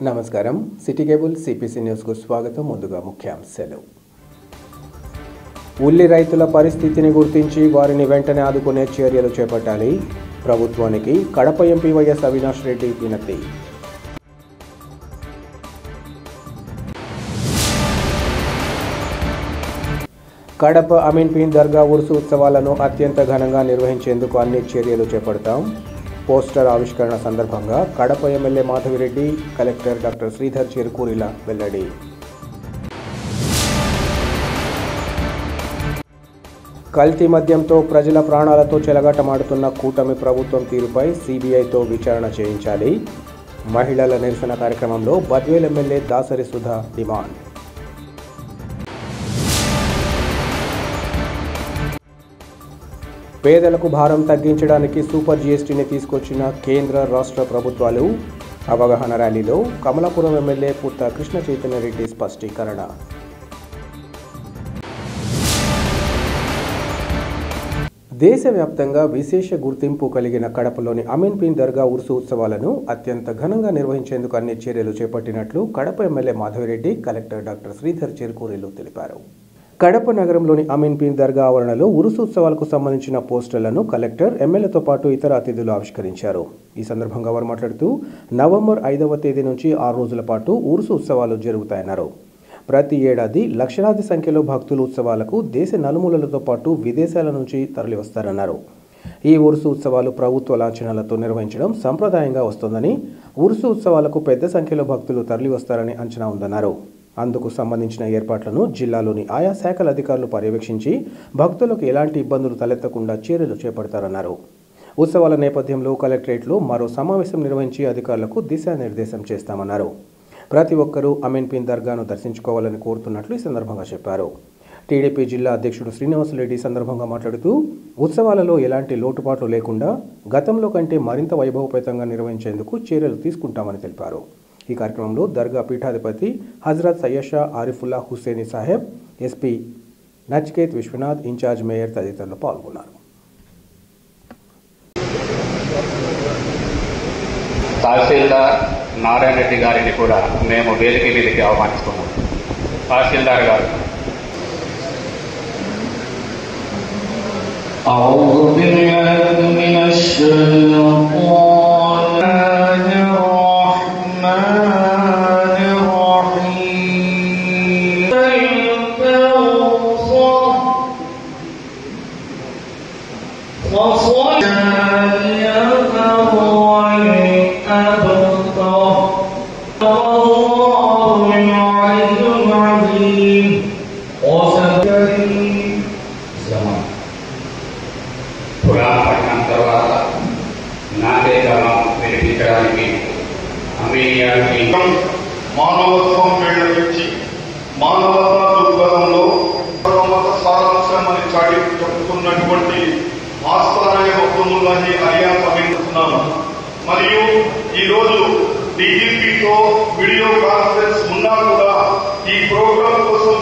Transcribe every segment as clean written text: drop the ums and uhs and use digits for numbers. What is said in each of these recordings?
నమస్కారం city cable CPC news కు స్వాగతం. ముందుగా ముఖ్యాంశాలు. ఉల్లి రైతుల పరిస్థితిని గుర్తించి వారిని వెంటనే ఆదుకునే చర్యలు చేపట్టాలి. ప్రభుత్వానికి కడప ఎంపీ వైఎస్ అవినాష్ రెడ్డి వినతి. కడప అమీన్పీర్ దర్గా ఉరుసు ఉత్సవాలను అత్యంత ఘనంగా నిర్వహించేందుకు అన్ని చర్యలు చేపడతాం. పోస్టర్ ఆవిష్కరణ సందర్భంగా Kadapa MLA Madhavi Reddy, collector doctor Sridhar చెరుకూరిల వెల్లడి. కల్తీ మద్యంతో ప్రజల ప్రాణాలతో చెలగాటమాడుతున్న కూటమి ప్రభుత్వం తీరుపై సిబిఐతో విచారణ చేయించాలి. మహిళల నిరసన కార్యక్రమంలో బద్వేల్ ఎమ్మెల్యే దాసరి సుధా డిమాండ్. పేదలకు భారం తగ్గించడానికి సూపర్ జీఎస్టీని తీసుకొచ్చిన కేంద్ర రాష్ట్ర ప్రభుత్వాలు. అవగాహన ర్యాలీలో కమలాపురం ఎమ్మెల్యే పుట్ట కృష్ణ చైతన్య రెడ్డి స్పష్టీకరణ. దేశవ్యాప్తంగా విశేష గుర్తింపు కలిగిన కడపలోని అమీన్పీర్ దర్గా ఉరుసు ఉత్సవాలను అత్యంత ఘనంగా నిర్వహించేందుకు అన్ని చర్యలు చేపట్టినట్లు Kadapa MLA Madhavi Reddy, collector doctor Sridhar చెరుకూరిలు తెలిపారు. కడప నగరంలోని అమీన్పీర్ దర్గా ఆవరణలో ఉరుసు ఉత్సవాలకు సంబంధించిన పోస్టర్లను కలెక్టర్, ఎమ్మెల్యేతో పాటు ఇతర అతిథులు ఆవిష్కరించారు. ఈ సందర్భంగా వారు మాట్లాడుతూ నవంబర్ 5వ తేదీ నుంచి 6 రోజుల పాటు ఉరుసు ఉత్సవాలు జరుగుతాయన్నారు. ప్రతి ఏడాది లక్షలాది సంఖ్యలో భక్తులు ఉత్సవాలకు దేశ నలుమూలలతో పాటు విదేశాల నుంచి తరలివస్తారన్నారు. ఈ ఉరుసు ఉత్సవాలు ప్రభుత్వ లాంఛనాలతో నిర్వహించడం సంప్రదాయంగా వస్తోందని, ఉరుసు ఉత్సవాలకు పెద్ద సంఖ్యలో భక్తులు తరలివస్తారని అంచనా ఉందన్నారు. అందుకు సంబంధించిన ఏర్పాట్లను జిల్లాలోని ఆయా శాఖల అధికారులు పర్యవేక్షించి భక్తులకు ఎలాంటి ఇబ్బందులు తలెత్తకుండా చర్యలు చేపడతారన్నారు. ఉత్సవాల నేపథ్యంలో కలెక్టరేట్లో మరో సమావేశం నిర్వహించి అధికారులకు దిశానిర్దేశం చేస్తామన్నారు. ప్రతి ఒక్కరూ అమీన్పీర్ దర్గాను దర్శించుకోవాలని కోరుతున్నట్లు ఈ సందర్భంగా చెప్పారు. టీడీపీ జిల్లా అధ్యక్షుడు శ్రీనివాసరెడ్డి సందర్భంగా మాట్లాడుతూ ఉత్సవాలలో ఎలాంటి లోటుపాట్లు లేకుండా గతంలో కంటే మరింత వైభవపేతంగా నిర్వహించేందుకు చర్యలు తీసుకుంటామని తెలిపారు. ఈ కార్యక్రమంలో దర్గా పీఠాధిపతి Hazrat Syed Shah Arifullah Hussaini Saheb, SP Nachiket Vishwanath, incharge mayor తదితరులు పాల్గొన్నారు. తహసీల్దార్ నారాయణ రెడ్డి గారిని కూడా మేము వేదిక మీదకి ఆహ్వానిస్తున్నాం. తహసీల్దార్ గారు. పురాపట్నం తర్వాత నాగరికతను వినిపించడానికి అమీనియాకి మానవత్వం మేళవించి మానవతా దృక్పథంలో మత సారాంశం అని చాటి చెప్పుకున్నటువంటి ఆస్థానీయ భక్తులని అరియాస్ అభినందిస్తున్నాను. మరియు ఈరోజు డీజీపీతో వీడియో కాన్ఫరెన్స్ ఉన్నా కూడా ఈ ప్రోగ్రాం కోసం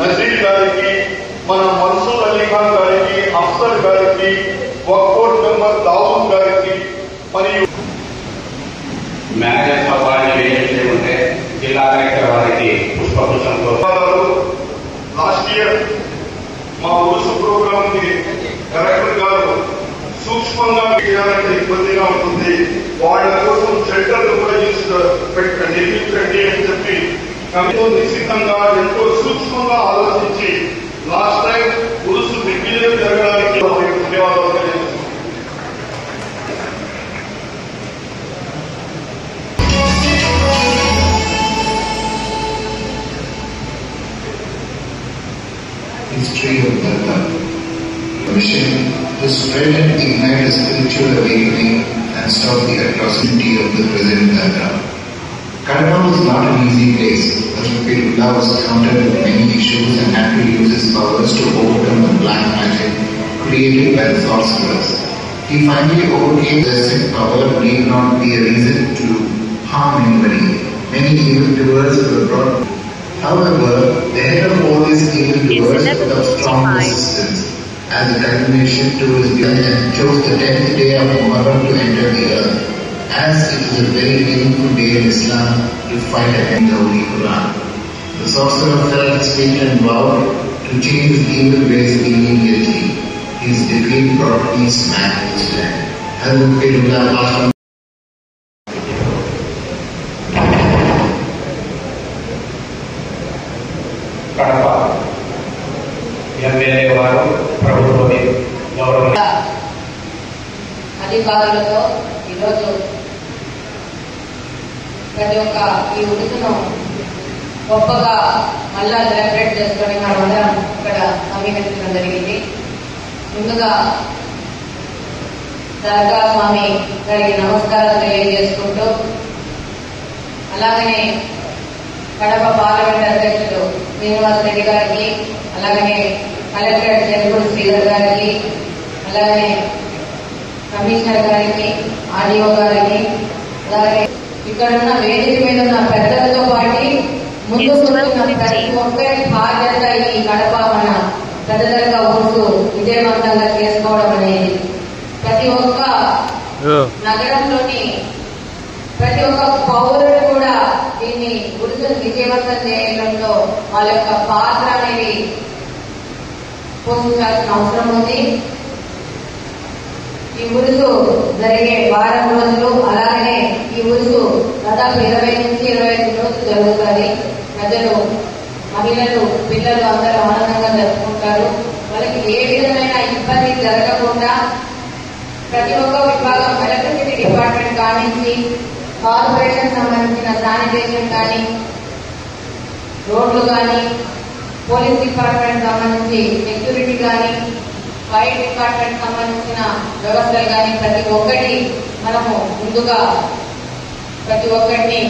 నజీర్ గారికి, మన మన్సూర్ అలీ ఖాన్ గారికి, అఫ్సర్ గారికి, వక్ఫ్ మెంబర్ దావూద్ గారికి మరియు మేనేజ్ అవ్వాలని వేయించి ఉంటే జిల్లా కలెక్టర్ వారికి పుష్పగుచ్చంతో లాస్ట్ ఇయర్ మా ఉరుసు ప్రోగ్రామ్ కి కలెక్టర్ గారు సూక్ష్మంగా చేయాలంటే ఇబ్బందిగా ఉంటుంది, వాళ్ళ కోసం షెల్టర్లు కూడా నిర్మించండి అని చెప్పి ఎంతో నిశ్చితంగా ఎంతో సూక్ష్మంగా ఆలోచించి లాస్ట్ టైం ఉరుసు దిగ్విజయం జరగడానికి ధన్యవాదాలు తెలియజేస్తున్నాను. History of Darga. Mission to spread and ignite a spiritual awakening and stop the atrocity of the present Darga. Kadapa was not an easy place. Rasulullah was confronted with many issues and had to use his powers to overcome the black magic created by the sorcerers. He finally overcame the sick power need not be a reason to harm anybody. Many evildoers were brought. However, the head of all these evildoers put up strong resistance as a continuation to his plan and chose the 10th day of Muharram to enter the earth. as it is a very meaningful day in Islam to fight against the Holy Quran. The sorcerer felt sweet and vowed to change the evil ways immediately. His decree brought peace back to his land. Kadapa MLA వారు ప్రభుత్వ గౌరవ అధికారులతో ఈరోజు ప్రతి ఒక్క ఈ ఉడుకును గొప్పగా మళ్ళా సెలబ్రేట్ చేసుకొని మనమందరం ఇక్కడ సమీకరించడం జరిగింది. ముందుగా దర్గా స్వామి గారికి నమస్కారాలు తెలియజేసుకుంటూ, అలాగనే కడప పార్లమెంట్ అధ్యక్షులు శ్రీనివాస్ రెడ్డి గారికి, అలాగనే కలెక్టర్ చెరుకూరు శ్రీధర్ గారికి, అలాగనే కమిషనర్ గారికి, ఆర్డీఓ గారికి, అలాగే ఇక్కడ ఉన్న వేదిక మీద ఉన్న పెద్దలతో పాటు ముందు ప్రతి ఒక్కరి బాధ్యత ఈ కడప మన పెద్దలుగా ఉంటూ విజయవంతంగా చేసుకోవడం అనేది ప్రతి ఒక్క నగరంలోని ప్రతి ఒక్క పౌరుడు కూడా దీన్ని గుర్తును విజయవంతం చేయడంలో వాళ్ళ యొక్క పాత్ర అనేది పోషించాల్సిన అవసరం ఉంది. ఈ ఉరుసు జరిగే వారం రోజులు, అలాగనే ఈ ఉరుసు దాదాపు 20 నుంచి 25 రోజులు జరుగుతుంది. ప్రజలు, మహిళలు, పిల్లలు అందరూ ఆనందంగా జరుపుకుంటారు. వాళ్ళకి ఏ విధమైన ఇబ్బంది జరగకుండా ప్రతి ఒక్క విభాగం, ఎలక్ట్రిసిటీ డిపార్ట్మెంట్ కానించి కార్పొరేషన్ సంబంధించిన శానిటేషన్ కానీ, రోడ్లు కానీ, పోలీస్ డిపార్ట్మెంట్ సంబంధించి సెక్యూరిటీ కానీ, ఫైర్ డిపార్ట్మెంట్ సంబంధించిన వ్యవస్థలు కానీ ప్రతి ఒక్కటి మనము ముందుగా ప్రతి ఒక్కటిని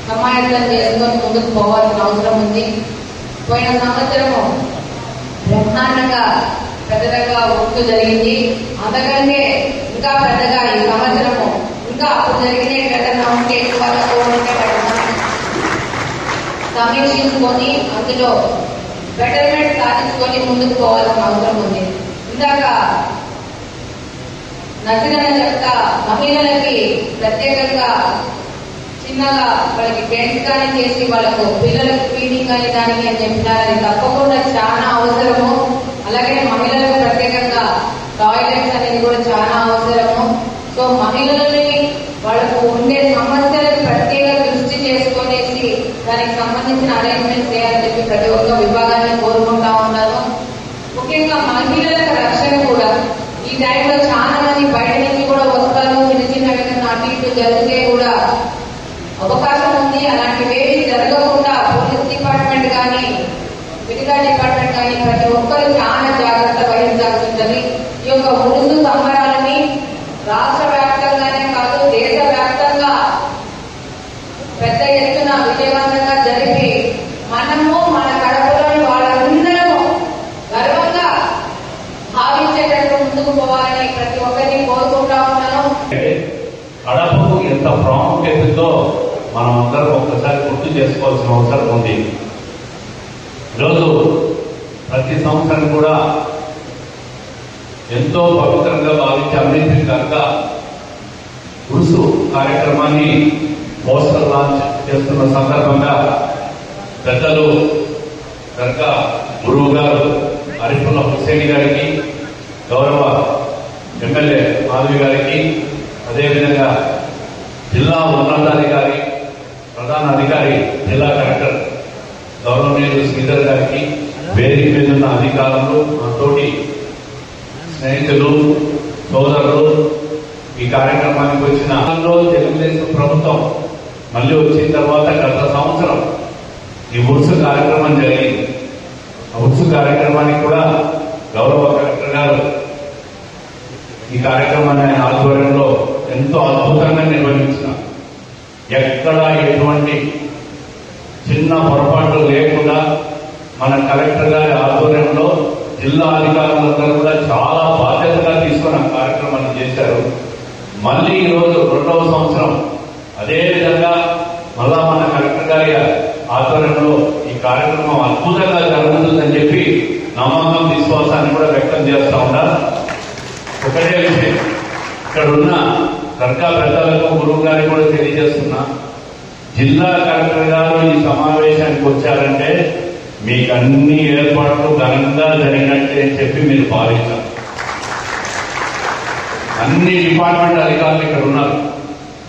సమాయత్తం చేసుకొని ముందుకు పోవాల్సిన అవసరం ఉంది. పోయిన సంవత్సరము బ్రహ్మాండంగా పెద్దగా ఉడుకు జరిగింది. అంతకంటే ఇంకా పెద్దగా ఈ సంవత్సరము ఇంకా అప్పుడు జరిగిన ఏదైనా ఉంటే ఎక్కువ ఉంటే సమీక్షించుకొని అందులో బెటర్మెంట్ సాధించుకొని ముందుకు పోవాల్సిన అవసరం ఉంది. ఇందాక నచ్చిన చెప్తా మహిళలకి ప్రత్యేకంగా చిన్నగా వాళ్ళకి టెంట్స్ కానీ చేసి వాళ్ళకు పిల్లలకు ఫీడింగ్ కానీ దానికి అని చెప్పినారు. అది తప్పకుండా చాలా అవసరము. అలాగే మహిళలకు ప్రత్యేకంగా టాయిలెట్స్ అనేది కూడా చాలా అవసరము. సో మహిళలని వాళ్ళకు ఉండే సమస్యలకు ప్రత్యేక దృష్టి చేసుకునేసి దానికి సంబంధించిన అరేంజ్మెంట్ చేయాలని చెప్పి ప్రతి ఒక్క విభాగాన్ని కోరుకుంటా ఉన్నాను. ముఖ్యంగా మహిళలకు రక్షణ కూడా ఈ టైంలో చాలా మంది బయట నుంచి కూడా వస్తారు. చిన్న చిన్న విధంగా అటు ఇటు జరిగితే కూడా అవకాశం ఉంది. అలాంటివేవి జరగకుండా పోలీస్ డిపార్ట్మెంట్ కానీ, విడిగా డిపార్ట్మెంట్ కానీ ప్రతి ఒక్కరు చాలా జాగ్రత్త వహించాల్సి ఉంటుంది. ఈ యొక్క ఉరుసు సంబరాలని రాష్ట్ర వ్యాప్తంగానే కాదు దేశ వ్యాప్తంగా పెద్ద ఎత్తున విజయవంతంగా జరిపి మనము మన కడపలోని వాళ్ళందరము గర్వంగా భావించేటట్టు ముందుకు పోవాలని ప్రతి ఒక్కరిని కోరుకుంటా ఉన్నాను. కడపకు ఎంత ప్రాముఖ్యతతో మనం అందరం ఒక్కసారి గుర్తు చేసుకోవాల్సిన అవసరం ఉంది. ఈరోజు ప్రతి సంవత్సరం కూడా ఎంతో పవిత్రంగా భావించి అభివృద్ధి కనుక ఉరుసు కార్యక్రమాన్ని పోస్టర్ లాంచ్ చేస్తున్న సందర్భంగా పెద్దలు దర్గా గురువు గారు అరిఫుల్లా హుస్సేన్ గారికి, గౌరవ ఎమ్మెల్యే మాధవి గారికి, అదేవిధంగా జిల్లా ఉన్నతాధికారి, ప్రధాన అధికారి, జిల్లా కలెక్టర్ గౌరవనీయులు శ్రీధర్ గారికి, వేదిక మీద ఉన్న అధికారులు, నాతోటి స్నేహితులు, సోదరులు, ఈ కార్యక్రమానికి వచ్చిన తెలుగుదేశం ప్రభుత్వం మళ్ళీ వచ్చిన తర్వాత గత సంవత్సరం ఈ ఉరుసు కార్యక్రమం జరిగింది. ఆ ఉరుసు కార్యక్రమానికి కూడా గౌరవ కలెక్టర్ గారు ఈ కార్యక్రమాన్ని ఆయన ఆధ్వర్యంలో ఎంతో అద్భుతంగా నిర్వహించినారు. ఎక్కడ ఎటువంటి చిన్న పొరపాట్లు లేకుండా మన కలెక్టర్ గారి ఆధ్వర్యంలో జిల్లా అధికారులందరూ కూడా చాలా బాధ్యతగా తీసుకుని ఆ కార్యక్రమాన్ని చేశారు. మళ్ళీ ఈరోజు 2వ సంవత్సరం అదేవిధంగా మళ్ళా మన కలెక్టర్ గారి ఆధ్వర్యంలో ఈ కార్యక్రమం అద్భుతంగా జరుగుతుందని చెప్పి నమ్మకం, విశ్వాసాన్ని కూడా వ్యక్తం చేస్తా ఉన్నారు. ఒకటే విషయం, ఇక్కడ ఉన్న దర్గా పెద్దలకు గురువు గారికి కూడా తెలియజేస్తున్నా, జిల్లా కలెక్టర్ గారు ఈ సమావేశానికి వచ్చారంటే మీకు అన్ని ఏర్పాట్లు ఘనంగా జరిగినట్టే అని చెప్పి మీరు భావించారు. అన్ని డిపార్ట్మెంట్ అధికారులు ఇక్కడ ఉన్నారు.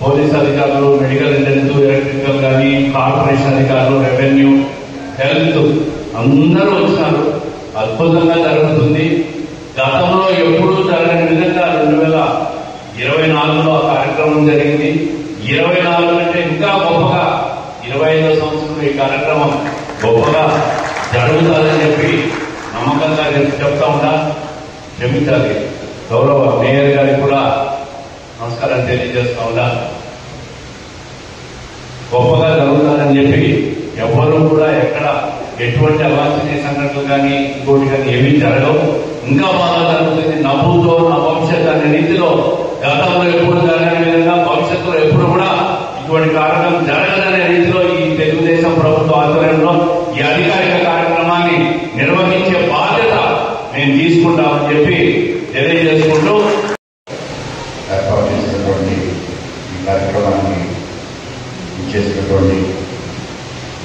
పోలీస్ అధికారులు, మెడికల్ ఇంటెలిజెన్స్, ఎలక్ట్రికల్ కానీ, కార్పొరేషన్ అధికారులు, రెవెన్యూ, హెల్త్ అందరూ వచ్చినారు. అద్భుతంగా జరుగుతుంది. గతంలో ఎప్పుడూ జరగని విధంగా 2024లో ఆ కార్యక్రమం జరిగింది. 24 కంటే ఇంకా గొప్పగా 25వ సంవత్సరంలో ఈ కార్యక్రమం గొప్పగా జరుగుతుందని చెప్పి నమ్మకంగా చెప్తా ఉంటా. క్షమించాలి, గౌరవ మేయర్ గారికి కూడా నమస్కారం తెలియజేస్తా ఉంటా. గొప్పగా జరుగుతుందని చెప్పి ఎవరు కూడా ఎక్కడ ఎటువంటి అవాంఛనీయ సంఘటనలు కానీ ఇంకోటి కానీ ఏమీ జరగవు. ఇంకా బాగా జరుగుతుంది. నవ్వుతో నా భవిష్యత్ అనే రీతిలో గతంలో ఎప్పుడు జరగని విధంగా భవిష్యత్తులో ఎప్పుడు కూడా ఇటువంటి కార్యక్రమం జరగదనే రీతిలో ఈ తెలుగుదేశం ప్రభుత్వ ఆధ్వర్యంలో ఈ అధికారిక కార్యక్రమాన్ని నిర్వహించే బాధ్యత మేము తీసుకుంటామని చెప్పి తెలియజేసుకుంటూ ఏర్పాటు చేసినటువంటి ఈ కార్యక్రమాన్ని చేసినటువంటి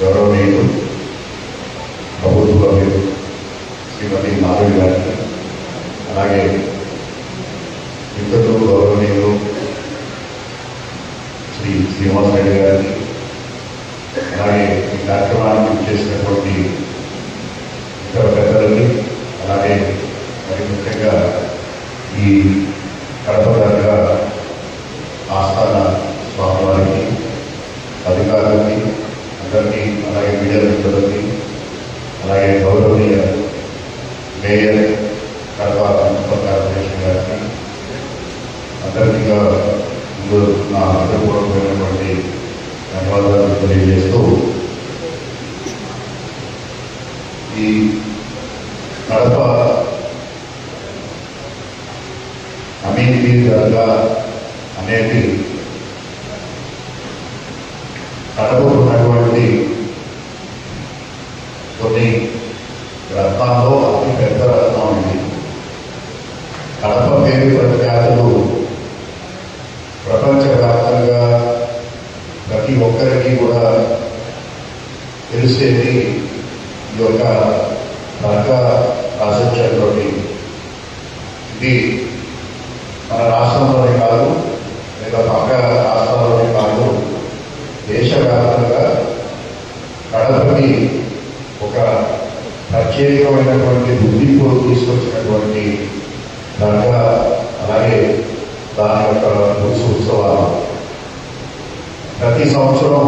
గౌరవనీయులు ప్రభుత్వ శ్రీమతి మాధవి గారికి, అలాగే ఇద్దరు గౌరవనీయులు శ్రీ శ్రీనివాసరెడ్డి గారికి, అలాగే ఈ కార్యక్రమాన్ని చేసినటువంటి ఇతర పెద్దలకి, అలాగే మరి ముఖ్యంగా ఈ కడప దర్గా ఆస్థాన స్వామివారికి, అధికారులకి అందరికీ, అలాగే మీడియా మిత్రులకి, అలాగే గౌరవనీయ మేయర్ కడప మున్సిపల్ కార్పొరేషన్ గారికి అందరికీ ముందు నా హృదయపూర్వకమైనటువంటి ధన్యవాదాలు తెలియజేస్తూ, ఈ కడప అమీన్పీర్ దర్గా అనేది కడపకు ఉన్నటువంటి కొన్ని రత్నాల్లో అతి పెద్ద రత్నం ఇది. కడప పేరు ప్రఖ్యాతులు ప్రపంచవ్యాప్తంగా ప్రతి ఒక్కరికి కూడా తెలిసేది ఈ యొక్క దర్గా ప్రాశస్త్యంతో. ఇది మన రాష్ట్రంలోనే కాదు, లేదా పక్క రాష్ట్రాల్లోనే కాదు, దేశవ్యాప్తంగా కడపకి ఒక ప్రత్యేకమైనటువంటి గుర్తింపు తీసుకొచ్చినటువంటి దర్గా, అలాగే దాని యొక్క ఉత్సవాలు ప్రతి సంవత్సరం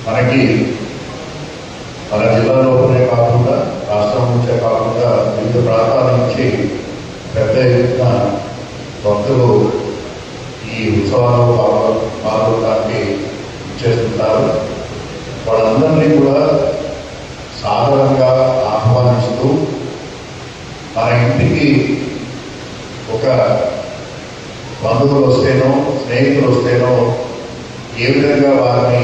మనకి మన జిల్లాలోనే కాకుండా రాష్ట్రం నుంచే కాకుండా వివిధ ప్రాంతాల నుంచి పెద్ద ఎత్తున భక్తులు ఈ ఉత్సవాల్లో పాల్గొనడానికి చేస్తుంటారు. వాళ్ళందరినీ కూడా సాధారణంగా ఆహ్వానిస్తూ మన ఇంటికి ఒక బంధువులు వస్తేనో స్నేహితులు వస్తేనో ఏ విధంగా వారిని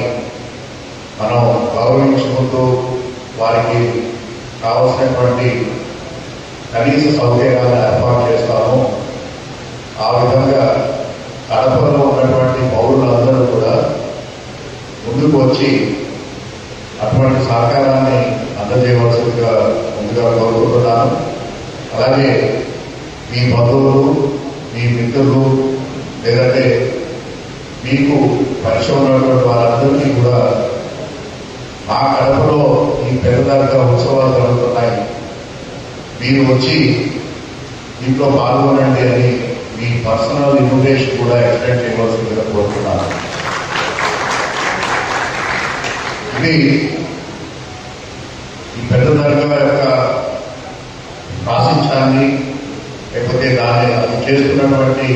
మనం గౌరవించుకుంటూ వారికి కావలసినటువంటి కనీస సౌకర్యాలను ఏర్పాటు చేస్తాము. ఆ విధంగా కడపలో ఉన్నటువంటి పౌరులందరూ కూడా ముందుకు వచ్చి అటువంటి సహకారాన్ని అందజేయవలసిందిగా ముందుగా కోరుకుంటున్నాను. అలాగే మీ బంధువులు, మీ మిత్రులు, లేదంటే మీకు పరిచయం ఉన్నటువంటి వారందరికీ కూడా మా కడపలో ఈ పెద్ద దర్గా ఉత్సవాలు జరుగుతున్నాయి, మీరు వచ్చి దీంట్లో పాల్గొనండి అని మీ పర్సనల్ ఇన్విటేషన్ కూడా ఎక్స్టెండ్ చేయవలసిందిగా కోరుతున్నాను. ఇది ఈ పెద్ద దర్గా యొక్క ప్రాశస్త్యాన్ని, లేకపోతే దాన్ని అది చేస్తున్నటువంటి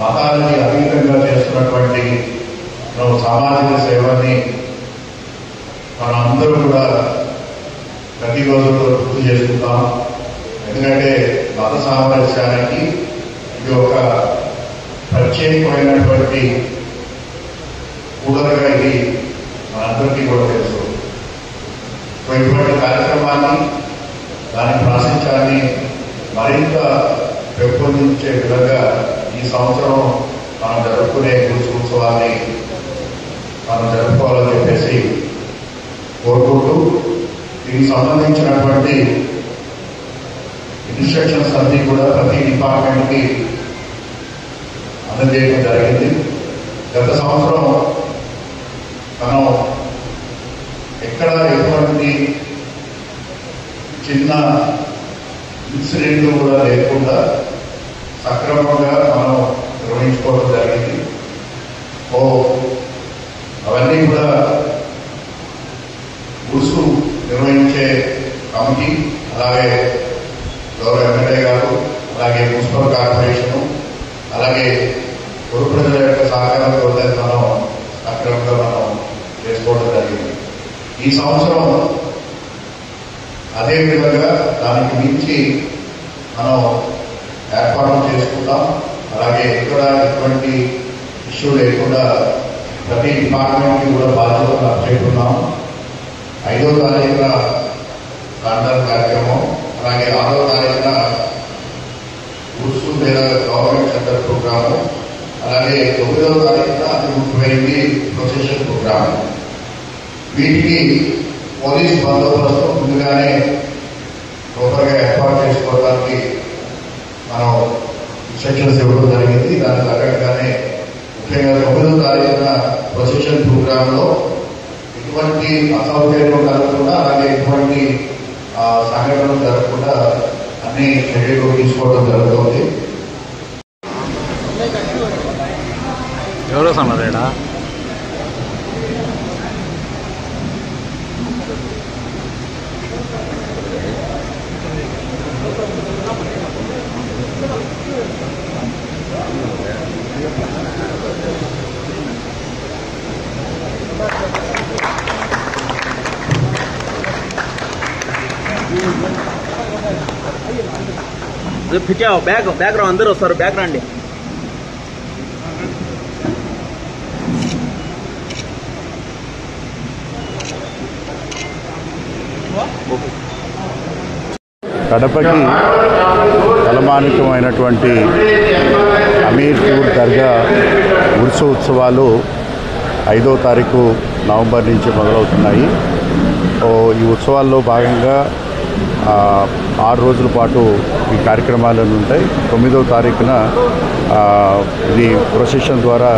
మతాలని అతీతంగా చేస్తున్నటువంటి సామాజిక సేవని మనందరూ కూడా ప్రతిరోజు గుర్తు చేసుకుంటాం. ఎందుకంటే మత సామరస్యానికి ఇది ఒక ప్రత్యేకమైనటువంటి కూడలుగా ఇది మనందరికీ కూడా తెలుసు. ఇటువంటి కార్యక్రమాన్ని, దాని ప్రాశస్త్యాన్ని మరింత పెంపొందించే విధంగా ఈ సంవత్సరం మనం జరుపుకునే ఉరుసు ఉత్సవాన్ని మనం జరుపుకోవాలని చెప్పేసి కోరుకుంటూ దీనికి సంబంధించినటువంటి ఇన్స్ట్రక్షన్స్ అన్నీ కూడా ప్రతి డిపార్ట్మెంట్కి అందజేయడం జరిగింది. గత సంవత్సరం మనం ఎక్కడ ఎటువంటి చిన్న ఇన్సిడెంట్లు కూడా లేకుండా సక్రమంగా మనం నిర్వహించుకోవడం జరిగింది. అవన్నీ కూడా ఉరుసు నిర్వహించే కమిటీ, అలాగే గౌరవ ఎమ్మెల్యే గారు, అలాగే మున్సిపల్ కార్పొరేషను, అలాగే గురు ప్రజల యొక్క సహకారంతో మనం సక్రమంగా మనం చేసుకోవడం జరిగింది. ఈ సంవత్సరం అదే విధంగా దానికి మించి మనం ఏర్పాట్లు చేసుకుంటాం. అలాగే ఎక్కడ ఎటువంటి ఇష్యూ లేకుండా ప్రతి డిపార్ట్మెంట్కి కూడా బాధ్యతలు అప్పచెప్పున్నాం. 5వ తారీఖున లాంటర్న్ కార్యక్రమం, అలాగే 6వ తారీఖున ఉర్సు లేదా గవర్నమెంట్ సెంటర్ ప్రోగ్రాము, అలాగే 9వ తారీఖున అతి ముఖ్యమైనది ప్రొసెషన్ ప్రోగ్రాము. వీటికి పోలీస్ బందోబస్తు ముందుగానే ప్రాపర్గా ఏర్పాటు చేసుకోవడానికి మనం ఇన్స్ట్రక్షన్స్ ఇవ్వడం జరిగింది. దానికి తగ్గట్టుగానే ముఖ్యంగా 9వ తారీఖున ప్రొసెషన్ ప్రోగ్రాంలో ఎటువంటి అసౌకర్యం జరగకుండా, అలాగే ఎటువంటి సంఘటనలు జరగకుండా అన్ని చర్యలు తీసుకోవడం జరుగుతుంది. ఎవరో సమాధానా फिक्या बैग अंदर वस्तार बैग రండి. కడపకి తలమానికమైనటువంటి అమీర్పూర్ దర్గా ఉరుసు ఉత్సవాలు 5వ తారీఖు నవంబర్ నుంచి మొదలవుతున్నాయి. ఈ ఉత్సవాల్లో భాగంగా 6 రోజుల పాటు ఈ కార్యక్రమాలను ఉంటాయి. 9వ తారీఖున ఇది ప్రొసెషన్ ద్వారా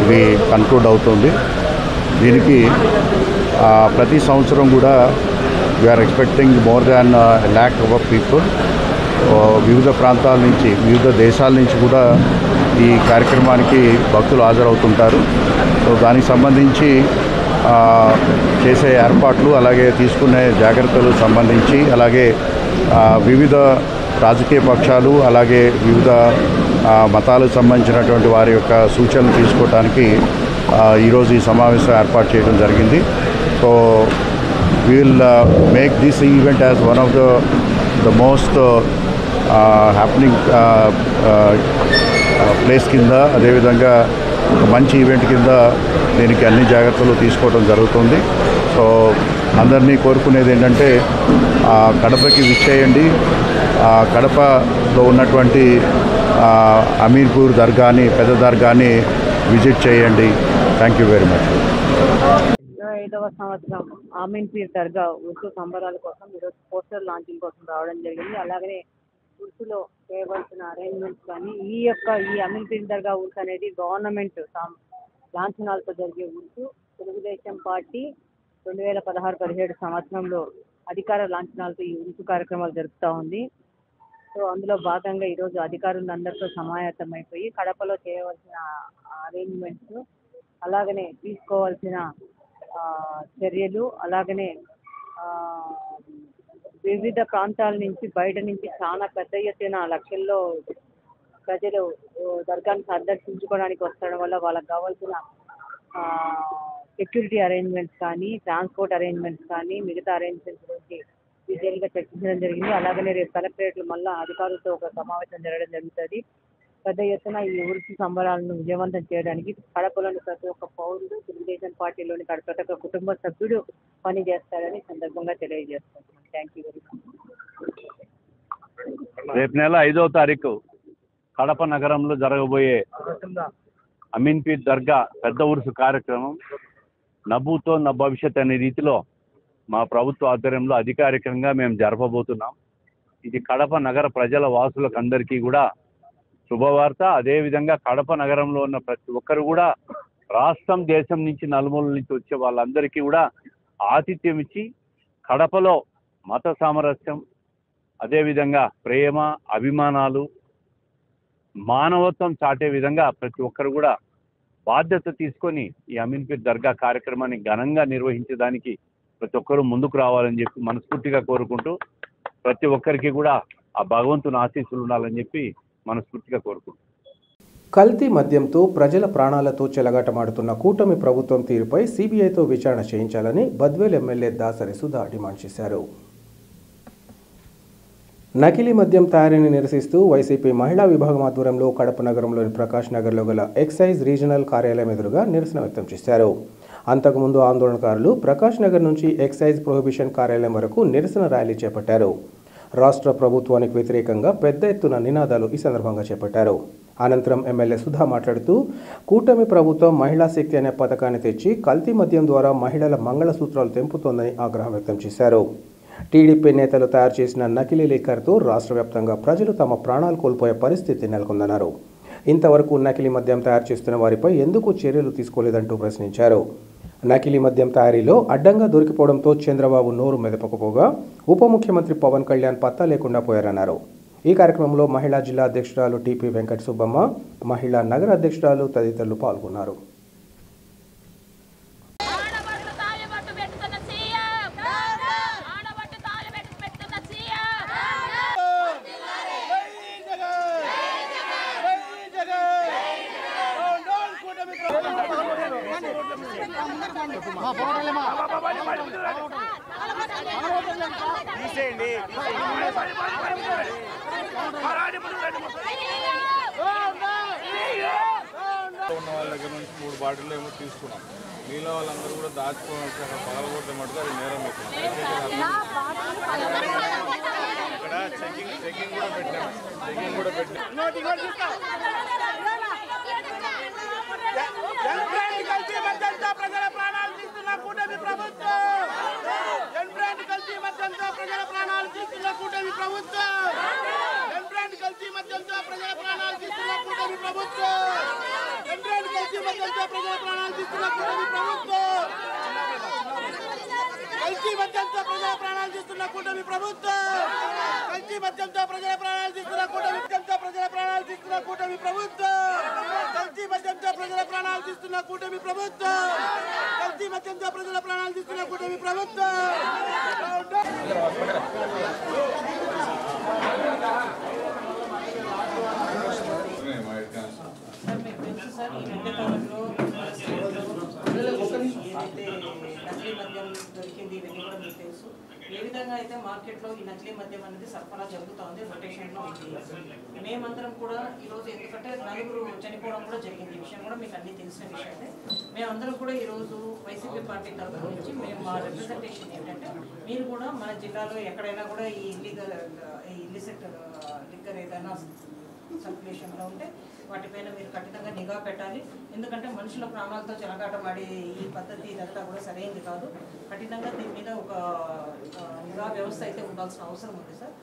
ఇది కన్క్లూడ్ అవుతుంది. దీనికి ప్రతి సంవత్సరం కూడా we're expecting more than 1,00,000 of people. వివిధ ప్రాంతాల నుంచి, వివిధ దేశాల నుంచి కూడా ఈ కార్యక్రమానికి భక్తులు హాజరవుతుంటారు. సో దానికి సంబంధించి చేసే ఏర్పాట్లు, అలాగే తీసుకునే జాగ్రత్తలు సంబంధించి, అలాగే వివిధ రాజకీయ పక్షాలు, అలాగే వివిధ మతాలకు సంబంధించినటువంటి వారి యొక్క సూచనలు తీసుకోవడానికి ఈరోజు ఈ సమావేశం ఏర్పాటు చేయడం జరిగింది. So we will make this event as one of the most happening place కింద, అదేవిధంగా ఒక మంచి ఈవెంట్ కింద దీనికి అన్ని జాగ్రత్తలు తీసుకోవడం జరుగుతుంది. సో అందరినీ కోరుకునేది ఏంటంటే కడపకి విచ్చేయండి. కడపలో ఉన్నటువంటి అమీర్పూర్ దర్గాని, పెద్ద దర్గాని విజిట్ చేయండి. Thank you very much. 25వ సంవత్సరం అమీన్పీర్ దర్గా ఉర్సు సంబరాల కోసం ఈరోజు పోస్టర్ లాంచింగ్ కోసం రావడం జరిగింది. అలాగనే ఉర్సులో చేయవలసిన అరేంజ్మెంట్స్ కానీ, ఈ అమీన్పీర్ దర్గా ఉర్సు అనేది గవర్నమెంట్ లాంఛనాలతో జరిగే ఉర్సు. తెలుగుదేశం పార్టీ 2016-17 సంవత్సరంలో అధికార లాంఛనాలతో ఈ ఉర్సు కార్యక్రమాలు జరుపుతూ ఉంది. సో అందులో భాగంగా ఈరోజు అధికారులందరితో సమాయత్తమైపోయి కడపలో చేయవలసిన అరేంజ్మెంట్స్, అలాగనే తీసుకోవాల్సిన చర్యలు, అలాగనే వివిధ ప్రాంతాల నుంచి, బయట నుంచి చాలా పెద్ద ఎత్తున లక్షల్లో ప్రజలు దర్గాను సందర్శించుకోవడానికి వస్తడం వల్ల వాళ్ళకి కావాల్సిన సెక్యూరిటీ అరేంజ్మెంట్స్ కానీ, ట్రాన్స్పోర్ట్ అరేంజ్మెంట్స్ కానీ, మిగతా అరేంజ్మెంట్స్ గురించి డీటెయిల్గా చర్చించడం జరిగింది. అలాగనే రేపు కలెక్టరేట్లు మళ్ళీ అధికారులతో ఒక సమావేశం జరగడం జరుగుతుంది. పెద్ద ఎత్తున ఈ ఉరుసు సంబరాలను విజయవంతం చేయడానికి కడపలోని ప్రతి ఒక్క పౌరుడు, తెలుగుదేశం పార్టీలోని ప్రతి ఒక్క కుటుంబ సభ్యుడు పనిచేస్తారని సందర్భంగా తెలియజేస్తున్నాను. Thank you very much. రేపు నెల 5వ తారీఖు కడప నగరంలో జరగబోయే అమీన్పీర్ దర్గా పెద్ద ఉరుసు కార్యక్రమం నభూతో నా భవిష్యత్ అనే రీతిలో మా ప్రభుత్వ ఆధ్వర్యంలో అధికారికంగా మేము జరపబోతున్నాం. ఇది కడప నగర ప్రజల వాసులకు అందరికీ కూడా శుభవార్త. అదేవిధంగా కడప నగరంలో ఉన్న ప్రతి ఒక్కరు కూడా రాష్ట్రం దేశం నుంచి నలుమూలల నుంచి వచ్చే వాళ్ళందరికీ కూడా ఆతిథ్యం ఇచ్చి కడపలో మత సామరస్యం, అదేవిధంగా ప్రేమ, అభిమానాలు, మానవత్వం చాటే విధంగా ప్రతి ఒక్కరు కూడా బాధ్యత తీసుకొని ఈ అమీన్పీర్ దర్గా కార్యక్రమాన్ని ఘనంగా నిర్వహించడానికి ప్రతి ఒక్కరూ ముందుకు రావాలని చెప్పి మనస్ఫూర్తిగా కోరుకుంటూ ప్రతి ఒక్కరికి కూడా ఆ భగవంతుని ఆశీస్సులు ఉండాలని చెప్పి మనస్ఫూర్తిగా కోరుకుంటున్నాం. కల్తీ మద్యంతో ప్రజల ప్రాణాలతో చెలగాటమాడుతున్న కూటమి ప్రభుత్వం తీరుపై సిబిఐతో విచారణ చేయించాలని బద్వేల్ ఎమ్మెల్యే దాసరి సుధా డిమాండ్ చేశారు. నకిలీ మద్యం తయారీని నిరసిస్తూ వైసీపీ మహిళా విభాగం ఆధ్వర్యంలో కడప నగరంలోని ప్రకాష్ నగర్లో గల ఎక్సైజ్ రీజనల్ కార్యాలయం ఎదురుగా నిరసన వ్యక్తం చేశారు. అంతకుముందు ఆందోళనకారులు ప్రకాష్ నగర్ నుంచి ఎక్సైజ్ ప్రొహిబిషన్ కార్యాలయం వరకు నిరసన ర్యాలీ చేపట్టారు. రాష్ట్ర ప్రభుత్వానికి వ్యతిరేకంగా పెద్ద ఎత్తున నినాదాలు ఈ సందర్భంగా చేపట్టారు. అనంతరం ఎమ్మెల్యే సుధా మాట్లాడుతూ కూటమి ప్రభుత్వం మహిళా శక్తి అనే పథకాన్ని తెచ్చి కల్తీ మద్యం ద్వారా మహిళల మంగళసూత్రాలు తెంపుతోందని ఆగ్రహం వ్యక్తం చేశారు. టీడీపీ నేతలు తయారు చేసిన నకిలీ లిక్కర్తో రాష్ట్ర వ్యాప్తంగా ప్రజలు తమ ప్రాణాలు కోల్పోయే పరిస్థితి నెలకొందన్నారు. ఇంతవరకు నకిలీ మద్యం తయారు చేస్తున్న వారిపై ఎందుకు చర్యలు తీసుకోలేదంటూ ప్రశ్నించారు. నకిలీ మద్యం తయారీలో అడ్డంగా దొరికిపోవడంతో చంద్రబాబు నోరు మెదపకపోగా ఉప ముఖ్యమంత్రి పవన్ కళ్యాణ్ పత్తా లేకుండా పోయారన్నారు. ఈ కార్యక్రమంలో మహిళా జిల్లా అధ్యక్షురాలు టీపీ వెంకట సుబ్బమ్మ, మహిళా నగర అధ్యక్షురాలు తదితరులు పాల్గొన్నారు. ఉన్న వాళ్ళ దగ్గర నుంచి 3 బాటిల్ ఏమో తీసుకున్నాం. మీలో వాళ్ళందరూ కూడా దాచుకోవాలి పగలగొట్టే మటుకు అది నేరం అవుతుంది. ఇక్కడ చెకింగ్ కూడా పెట్టాము. ప్రజల ప్రాణాలు తీస్తున్న కూటమి ప్రభుత్వం, కల్తీ మద్యంతో ప్రజల ప్రాణాలు తీస్తున్న కూటమి ప్రభుత్వం, కల్తీ మద్యంతో ప్రజల ప్రాణాలు తీస్తున్న కూటమి ప్రభుత్వం, కల్తీ మద్యంతో ప్రజల ప్రాణాలు తీస్తున్న కూటమి ప్రభుత్వం, కల్తీ మద్యంతో ప్రజల ప్రాణాలు తీస్తున్న కూటమి ప్రభుత్వం, కల్తీ మద్యంతో ప్రజల ప్రాణాలు తీస్తున్న కూటమి ప్రజల ప్రాణాలు తీస్తున్న కూటమి ప్రభుత్వం, కల్తీ మద్యంతో ప్రజల ప్రాణాలు తీస్తున్న కూటమి ప్రభుత్వం, కల్తీ మద్యంతో ప్రజల ప్రాణాలు తీస్తున్న కూటమి ప్రభుత్వం. నకిలీ మద్యం దొరికింది, ఇవన్నీ కూడా మీకు తెలుసు. ఏ విధంగా అయితే మార్కెట్లో ఈ నకిలీ మద్యం అనేది సరఫరా జరుగుతుంది, రొటేషన్లో ఉంది. మేమందరం కూడా ఈరోజు ఎందుకంటే 4 చనిపోవడం కూడా జరిగింది, ఈ విషయం కూడా మీకు అన్ని తెలిసిన విషయమే. మేమందరం కూడా ఈరోజు వైసీపీ పార్టీ తరఫు నుంచి మేము మా రిప్రజెంటేషన్ ఏంటంటే మీరు కూడా మన జిల్లాలో ఎక్కడైనా కూడా ఈ ఇల్లిసిట్ లిక్కర్ ఏదైనా సర్క్యులేషన్లో ఉంటే వాటిపైన మీరు ఖచ్చితంగా నిఘా పెట్టాలి. ఎందుకంటే మనుషుల ప్రాణాలతో చెలగాటమాడే ఈ పద్ధతి ఇదంతా కూడా సరైనది కాదు. ఖచ్చితంగా దీని మీద ఒక నిఘా వ్యవస్థ అయితే ఉండాల్సిన అవసరం ఉంది సార్.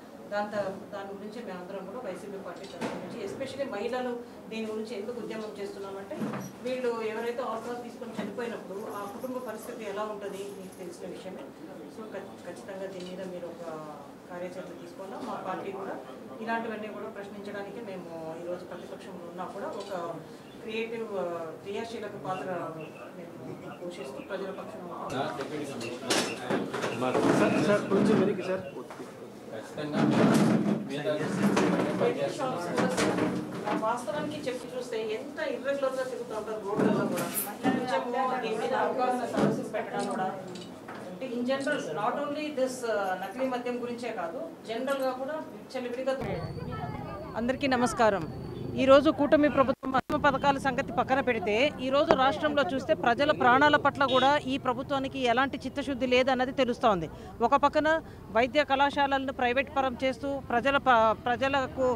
దాని గురించి మేమందరం కూడా వైసీపీ పార్టీ తరఫు నుంచి ఎస్పెషల్లీ మహిళలు దీని గురించి ఎందుకు ఉద్యమం చేస్తున్నామంటే వీళ్ళు ఎవరైతే ఆల్కహాల్ తీసుకొని చనిపోయినప్పుడు ఆ కుటుంబ పరిస్థితి ఎలా ఉంటుంది మీకు తెలిసిన విషయమే. సో ఖచ్చితంగా దీని మీద మీరు ఒక కార్యాచరణ తీసుకోవాలా. మా పార్టీ కూడా ఇలాంటివన్నీ కూడా ప్రశ్నించడానికి మేము ఈరోజు ప్రతిపక్షంలో ఉన్నా కూడా ఒక క్రియాశీలక పాత్ర మేము పోషిస్తూ ప్రజల పక్షంలో వాస్తవానికి చెప్పి చూస్తే ఎంత ఇర్రెగ్యులర్ గా తిరుగుతూ ఉంటారు రోడ్లలో కూడా. దీని మీద అవగాహన సదస్సులు పెట్టడం కూడా అంటే in general not only this నకిలీ మద్యం గురించే కాదు, జనరల్ గా కూడా చెల్లివిడిగా. అందరికీ నమస్కారం. ఈరోజు కూటమి ప్రభుత్వం అన్ని పథకాల సంగతి పక్కన పెడితే ఈరోజు రాష్ట్రంలో చూస్తే ప్రజల ప్రాణాల పట్ల కూడా ఈ ప్రభుత్వానికి ఎలాంటి చిత్తశుద్ధి లేదన్నది తెలుస్తోంది. ఒక పక్కన వైద్య కళాశాలలను ప్రైవేట్ పరం చేస్తూ ప్రజలకు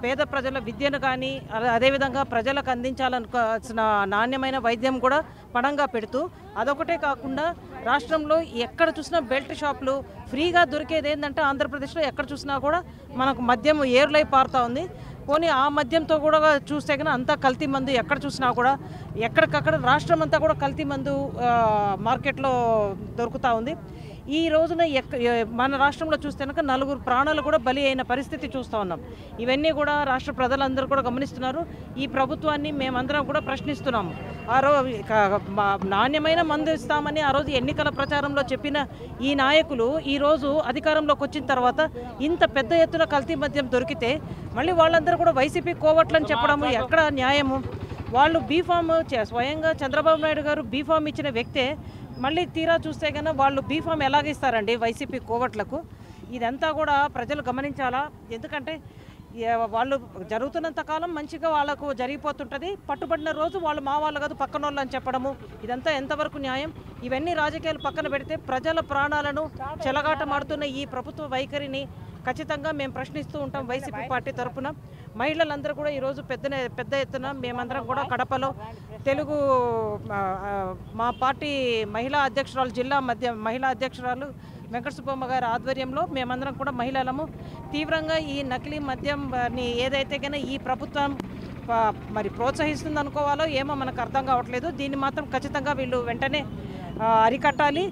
పేద ప్రజల విద్యను కానీ అదేవిధంగా ప్రజలకు అందించాలనుకోవాల్సిన నాణ్యమైన వైద్యం కూడా పణంగా పెడుతూ అదొకటే కాకుండా రాష్ట్రంలో ఎక్కడ చూసినా బెల్ట్ షాపులు ఫ్రీగా దొరికేది ఏంటంటే ఆంధ్రప్రదేశ్లో ఎక్కడ చూసినా కూడా మనకు మద్యం ఏర్లై పారుతూ ఉంది. పోనీ ఆ మద్యంతో కూడా చూస్తే కన్నా అంతా కల్తీ మందు ఎక్కడ చూసినా కూడా ఎక్కడికక్కడ రాష్ట్రం అంతా కూడా కల్తీ మందు మార్కెట్లో దొరుకుతూ ఉంది. ఈ రోజున మన రాష్ట్రంలో చూస్తే కనుక 4 ప్రాణాలు కూడా బలి అయిన పరిస్థితి చూస్తూ ఉన్నాం. ఇవన్నీ కూడా రాష్ట్ర ప్రజలందరూ కూడా గమనిస్తున్నారు. ఈ ప్రభుత్వాన్ని మేమందరం కూడా ప్రశ్నిస్తున్నాము. నాణ్యమైన మందు ఇస్తామని ఆ రోజు ఎన్నికల ప్రచారంలో చెప్పిన ఈ నాయకులు ఈరోజు అధికారంలోకి వచ్చిన తర్వాత ఇంత పెద్ద ఎత్తున కల్తీ మద్యం దొరికితే మళ్ళీ వాళ్ళందరూ కూడా వైసీపీ కోవట్లని చెప్పడము ఎక్కడ న్యాయము? వాళ్ళు బీఫామ్ స్వయంగా చంద్రబాబు నాయుడు గారు బీఫామ్ ఇచ్చిన వ్యక్తే మళ్ళీ తీరా చూస్తే కన్నా వాళ్ళు బీఫామ్ ఎలాగిస్తారండి వైసీపీ కోవట్లకు? ఇదంతా కూడా ప్రజలు గమనించాలా. ఎందుకంటే వాళ్ళు జరుగుతున్నంత కాలం మంచిగా వాళ్ళకు జరిగిపోతుంటుంది. పట్టుబడిన రోజు వాళ్ళు మా వాళ్ళు కాదు పక్కన వాళ్ళు అని చెప్పడము ఇదంతా ఎంతవరకు న్యాయం? ఇవన్నీ రాజకీయాలు పక్కన పెడితే ప్రజల ప్రాణాలను చెలగాటమాడుతున్న ఈ ప్రభుత్వ వైఖరిని ఖచ్చితంగా మేము ప్రశ్నిస్తూ ఉంటాం వైసీపీ పార్టీ తరఫున. మహిళలందరూ కూడా ఈరోజు పెద్ద ఎత్తున మేమందరం కూడా కడపలో తెలుగు మా పార్టీ మహిళా అధ్యక్షురాలు జిల్లా మహిళా అధ్యక్షురాలు వెంకట సుబ్బమ్మ గారి ఆధ్వర్యంలో మేమందరం కూడా మహిళలము తీవ్రంగా ఈ నకిలీ మద్యంని ఏదైతే కన్నా ఈ ప్రభుత్వం మరి ప్రోత్సహిస్తుంది అనుకోవాలో ఏమో మనకు అర్థం కావట్లేదు. దీన్ని మాత్రం ఖచ్చితంగా వీళ్ళు వెంటనే అరికట్టాలి.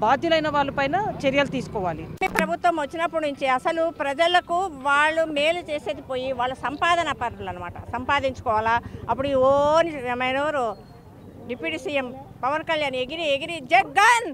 బాధ్యులైన వాళ్ళపైన చర్యలు తీసుకోవాలి. ప్రభుత్వం వచ్చినప్పటి నుంచి అసలు ప్రజలకు వాళ్ళు మేలు చేసేది పోయి వాళ్ళ సంపాదన పరులు అనమాట, సంపాదించుకోవాలా. అప్పుడు owner deputy CM Pawan Kalyan ఎగిరి జగన్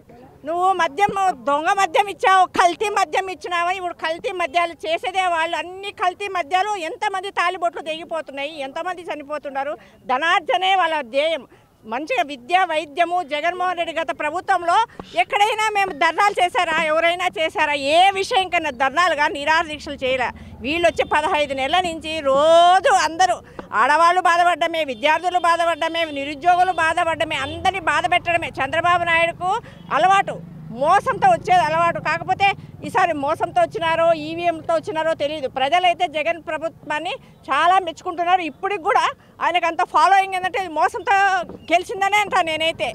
నువ్వు మద్యం దొంగ మద్యం ఇచ్చావు, కల్తీ మద్యం ఇచ్చినావని. ఇప్పుడు కల్తీ మద్యాలు చేసేదే వాళ్ళు. అన్ని కల్తీ మద్యాలు ఎంతమంది తాలిబొట్లు తెగిపోతున్నాయి, ఎంతమంది చనిపోతున్నారు. ధనార్జనే వాళ్ళ ధ్యేయం. మంచిగా విద్య వైద్యము జగన్మోహన్ రెడ్డి గత ప్రభుత్వంలో ఎక్కడైనా మేము ధర్నాలు చేశారా? ఎవరైనా చేశారా? ఏ విషయం కన్నా ధర్నాలుగా నిరాహార దీక్షలు చేయలే. వీళ్ళు వచ్చి 15 నెలల నుంచి రోజు అందరూ ఆడవాళ్ళు బాధపడ్డమే, విద్యార్థులు బాధపడ్డమే, నిరుద్యోగులు బాధపడ్డమే, అందరినీ బాధ పెట్టడమే చంద్రబాబు నాయుడుకు అలవాటు. మోసంతో వచ్చేది అలవాటు. కాకపోతే ఈసారి మోసంతో వచ్చినారో ఈవీఎంతో వచ్చినారో తెలియదు. ప్రజలైతే జగన్ ప్రభుత్వాన్ని చాలా మెచ్చుకుంటున్నారు. ఇప్పటికి కూడా ఆయనకు అంత ఫాలోయింగ్ ఏంటంటే మోసంతో గెలిచిందనే అంటా నేనైతే.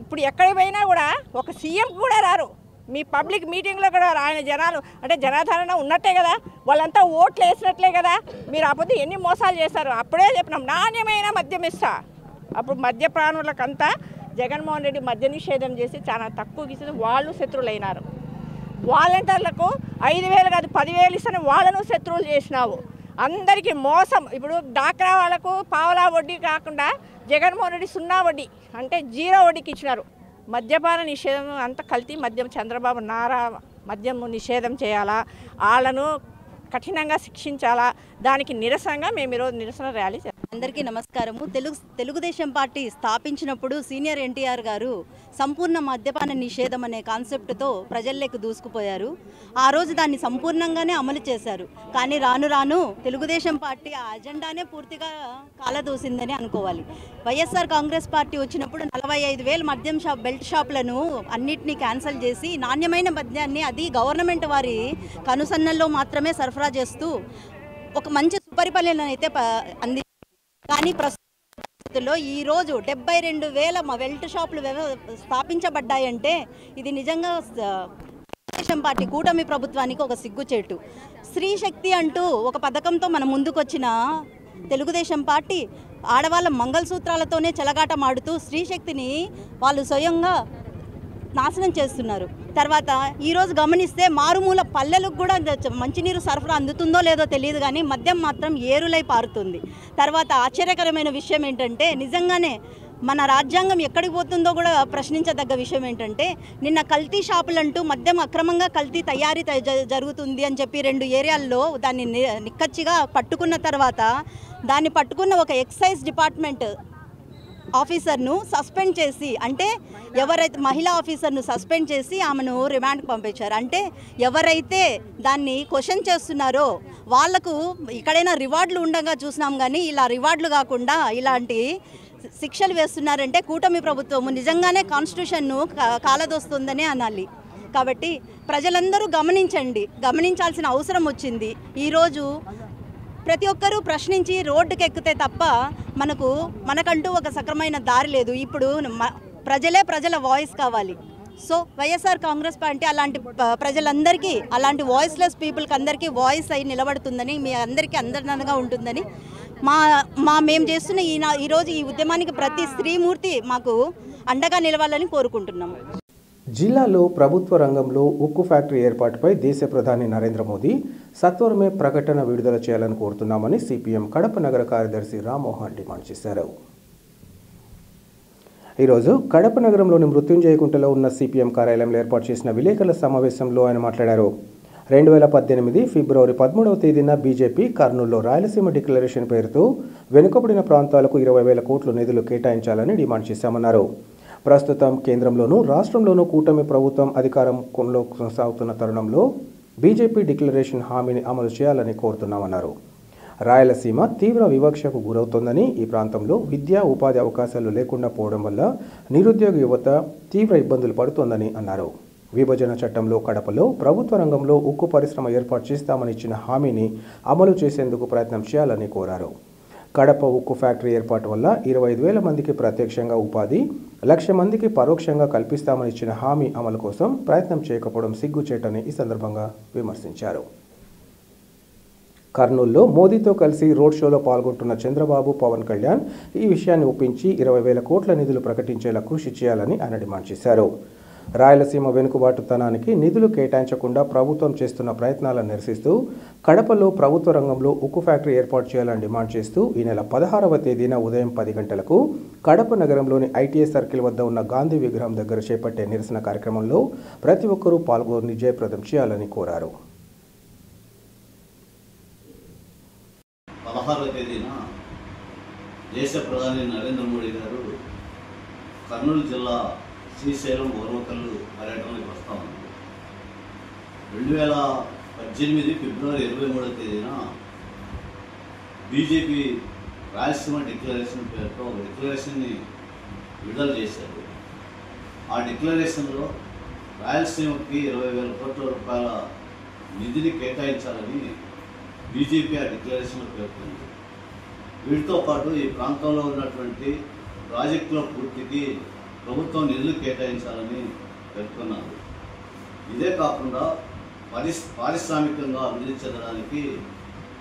ఇప్పుడు ఎక్కడికి పోయినా కూడా ఒక సీఎం కూడా రారు. మీ పబ్లిక్ మీటింగ్లో కూడా ఆయన జనాలు అంటే జనాధారణ ఉన్నట్టే కదా, వాళ్ళంతా ఓట్లు వేసినట్లే కదా. మీరు అప్పుడు ఎన్ని మోసాలు చేశారు? అప్పుడే చెప్పినాం నాణ్యమైన మద్యం ఇస్తా. అప్పుడు మద్యపానులకంతా జగన్మోహన్ రెడ్డి మద్య నిషేధం చేసి చాలా తక్కువ ఇస్తే వాళ్ళు శత్రువులైనారు. వాలంటీర్లకు 5,000 కాదు 10,000 ఇస్తేనే వాళ్ళను శత్రువులు చేసినావు. అందరికీ మోసం. ఇప్పుడు డాక్రా వాళ్ళకు పావలా వడ్డీ కాకుండా జగన్మోహన్ రెడ్డి 0 వడ్డీ అంటే 0 వడ్డీకి ఇచ్చినారు. మద్యపాన నిషేధం అంత కల్తీ మద్యం చంద్రబాబు మద్యం నిషేధం చేయాలా, వాళ్ళను కఠినంగా శిక్షించాలా. దానికి నిరసనగా మేము ఈరోజు నిరసన ర్యాలీ చేస్తాం. అందరికీ నమస్కారము. తెలుగుదేశం పార్టీ స్థాపించినప్పుడు సీనియర్ ఎన్టీఆర్ గారు సంపూర్ణ మద్యపాన నిషేధం అనే కాన్సెప్ట్తో ప్రజల్లోకి దూసుకుపోయారు. ఆ రోజు దాన్ని సంపూర్ణంగానే అమలు చేశారు. కానీ రాను రాను తెలుగుదేశం పార్టీ ఆ అజెండానే పూర్తిగా కాలదూసిందని అనుకోవాలి. వైఎస్ఆర్ కాంగ్రెస్ పార్టీ వచ్చినప్పుడు 45,000 మద్యం బెల్ట్ షాపులను అన్నిటినీ క్యాన్సిల్ చేసి నాణ్యమైన మద్యాన్ని అది గవర్నమెంట్ వారి కనుసన్నల్లో మాత్రమే సరఫరా చేస్తూ ఒక మంచి సుపరిపాలన అయితే కానీ ప్రస్తుతంలో ఈరోజు 72,000 బెల్ట్ షాపులు స్థాపించబడ్డాయంటే ఇది నిజంగా తెలుగుదేశం పార్టీ కూటమి ప్రభుత్వానికి ఒక సిగ్గుచేటు. స్త్రీ శక్తి అంటూ ఒక పథకంతో మన ముందుకొచ్చిన తెలుగుదేశం పార్టీ ఆడవాళ్ళ మంగళసూత్రాలతోనే చెలగాటమాడుతూ స్త్రీ శక్తిని వాళ్ళు స్వయంగా నాశనం చేస్తున్నారు. తర్వాత ఈరోజు గమనిస్తే మారుమూల పల్లెలకు కూడా మంచినీరు సరఫరా అందుతుందో లేదో తెలియదు, కానీ మద్యం మాత్రం ఏరులై పారుతుంది. తర్వాత ఆశ్చర్యకరమైన విషయం ఏంటంటే నిజంగానే మన రాజ్యాంగం ఎక్కడికి పోతుందో కూడా ప్రశ్నించదగ్గ విషయం ఏంటంటే నిన్న కల్తీ షాపులంటూ మద్యం అక్రమంగా కల్తీ తయారీ జరుగుతుంది అని చెప్పి 2 ఏరియాల్లో దాన్ని నిక్కచ్చిగా పట్టుకున్న తర్వాత దాన్ని పట్టుకున్న ఒక ఎక్సైజ్ డిపార్ట్మెంట్ ఆఫీసర్ను సస్పెండ్ చేసి, అంటే ఎవరైతే మహిళా ఆఫీసర్ను సస్పెండ్ చేసి ఆమెను రిమాండ్కి పంపించారు. అంటే ఎవరైతే దాన్ని క్వశ్చన్ చేస్తున్నారో వాళ్లకు ఇక్కడైనా రివార్డులు ఉండగా చూసినాం, కానీ ఇలా రివార్డులు కాకుండా ఇలాంటి శిక్షలు వేస్తున్నారంటే కూటమి ప్రభుత్వము నిజంగానే కాన్స్టిట్యూషన్ను కాలదోస్తుందనే అనాలి. కాబట్టి ప్రజలందరూ గమనించాల్సిన అవసరం వచ్చింది. ఈరోజు ప్రతి ఒక్కరూ ప్రశ్నించి రోడ్డుకి ఎక్కితే తప్ప మనకంటూ ఒక సక్రమైన దారి లేదు. ఇప్పుడు ప్రజల వాయిస్ కావాలి. సో వైఎస్ఆర్ కాంగ్రెస్ పార్టీ అలాంటి ప్రజలందరికీ, అలాంటి వాయిస్లెస్ పీపుల్కి అందరికీ వాయిస్ అయి నిలబడుతుందని, మీ అందరికీ అందరినగా ఉంటుందని మేము చేస్తున్న ఈరోజు ఈ ఉద్యమానికి ప్రతి స్త్రీమూర్తి మాకు అండగా నిలవాలని కోరుకుంటున్నాము. జిల్లాలో ప్రభుత్వ రంగంలో ఉక్కు ఫ్యాక్టరీ ఏర్పాటుపై దేశ ప్రధాని నరేంద్ర మోదీ సత్వరమే ప్రకటన విడుదల చేయాలని కోరుతున్నామని సిపిఎం కడప నగర కార్యదర్శి రామ్మోహన్ డిమాండ్ చేశారు. ఈరోజు కడప నగరంలోని మృత్యుంజయకుంటలో ఉన్న సిపిఎం కార్యాలయంలో ఏర్పాటు చేసిన విలేకరుల సమావేశంలో ఆయన మాట్లాడారు. 2018 ఫిబ్రవరి 13వ తేదీన బీజేపీ కర్నూలులో రాయలసీమ డిక్లరేషన్ పేరుతో వెనుకబడిన ప్రాంతాలకు 20,000 కోట్లు నిధులు కేటాయించాలని డిమాండ్ చేశామన్నారు. ప్రస్తుతం కేంద్రంలోనూ రాష్ట్రంలోనూ కూటమి ప్రభుత్వం అధికారంలో కొనసాగుతున్న తరుణంలో బీజేపీ డిక్లరేషన్ హామీని అమలు చేయాలని కోరుతున్నామన్నారు. రాయలసీమ తీవ్ర వివక్షకు గురవుతోందని, ఈ ప్రాంతంలో విద్యా ఉపాధి అవకాశాలు లేకుండా పోవడం వల్ల నిరుద్యోగ యువత తీవ్ర ఇబ్బందులు పడుతోందని అన్నారు. విభజన చట్టంలో కడపలో ప్రభుత్వ రంగంలో ఉక్కు పరిశ్రమ ఏర్పాటు చేస్తామని ఇచ్చిన హామీని అమలు చేసేందుకు ప్రయత్నం చేయాలని కోరారు. కడప ఉక్కు ఫ్యాక్టరీ ఏర్పాటు వల్ల 25,000 మందికి ప్రత్యక్షంగా ఉపాధి, 1,00,000 మందికి పరోక్షంగా కల్పిస్తామని ఇచ్చిన హామీ అమలు కోసం ప్రయత్నం చేయకపోవడం సిగ్గుచేటని ఈ సందర్భంగా విమర్శించారు. కర్నూలులో మోదీతో కలిసి రోడ్ షోలో పాల్గొంటున్న చంద్రబాబు, పవన్ కళ్యాణ్ ఈ విషయాన్ని ఒప్పించి 20,000 కోట్ల నిధులు ప్రకటించేలా కృషి చేయాలని ఆయన డిమాండ్ చేశారు. రాయలసీమ వెనుకబాటుతనానికి నిధులు కేటాయించకుండా ప్రభుత్వం చేస్తున్న ప్రయత్నాలను నిరసిస్తూ కడపలో ప్రభుత్వ రంగంలో ఉక్కు ఫ్యాక్టరీ ఏర్పాటు చేయాలని డిమాండ్ చేస్తూ ఈ నెల 16వ తేదీన ఉదయం 10 గంటలకు కడప నగరంలోని ఐటీఎస్ సర్కిల్ వద్ద ఉన్న గాంధీ విగ్రహం దగ్గర చేపట్టే నిరసన కార్యక్రమంలో ప్రతి ఒక్కరూ పాల్గొని జయప్రదం చేయాలని కోరారు. 16వ తేదీన దేశ ప్రధాని నరేంద్ర మోడీ గారు కర్నూలు జిల్లా శ్రీశైలం ఓర్వకల్లు పర్యటనకు వస్తా ఉంది. 2018 ఫిబ్రవరి 23వ తేదీన బీజేపీ రాయలసీమ డిక్లరేషన్ పేరుతో డిక్లరేషన్ని విడుదల చేశారు. ఆ డిక్లరేషన్లో రాయలసీమకి 20,000 కోట్ల రూపాయల నిధిని కేటాయించాలని బీజేపీ ఆ డిక్లరేషన్లో పేర్కొంది. వీటితో పాటు ఈ ప్రాంతంలో ఉన్నటువంటి ప్రాజెక్టుల పూర్తికి ప్రభుత్వం నిధులు కేటాయించాలని పేర్కొన్నారు. ఇదే కాకుండా పారిశ్రామికంగా అభివృద్ధి చెందడానికి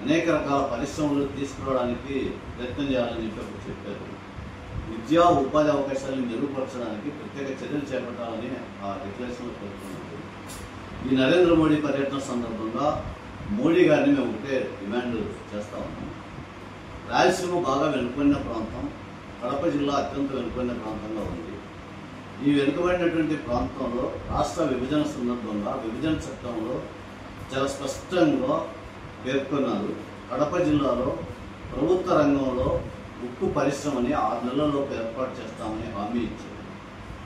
అనేక రకాల పరిశ్రమలు తీసుకురావడానికి ప్రయత్నం చేయాలని చెప్పారు. విద్యా ఉపాధి అవకాశాలను మెరుగుపరచడానికి ప్రత్యేక చర్యలు చేపట్టాలని ఆ డిక్లరేషన్లో పేర్కొన్నారు. ఈ నరేంద్ర మోడీ పర్యటన సందర్భంగా మోడీ గారిని మేము ఒకటే డిమాండ్ చేస్తా ఉన్నాం. రాయలసీమ బాగా వెనుకబడిన ప్రాంతం, కడప జిల్లా అత్యంత వెనుకబడిన ప్రాంతంగా ఉంది. ఈ వెనుకబడినటువంటి ప్రాంతంలో రాష్ట్ర విభజన సందర్భంగా విభజన చట్టంలో చాలా స్పష్టంగా పేర్కొన్నారు. కడప జిల్లాలో ప్రభుత్వ రంగంలో ఉక్కు పరిశ్రమని 6 నెలల్లోపు ఏర్పాటు చేస్తామని హామీ ఇచ్చారు.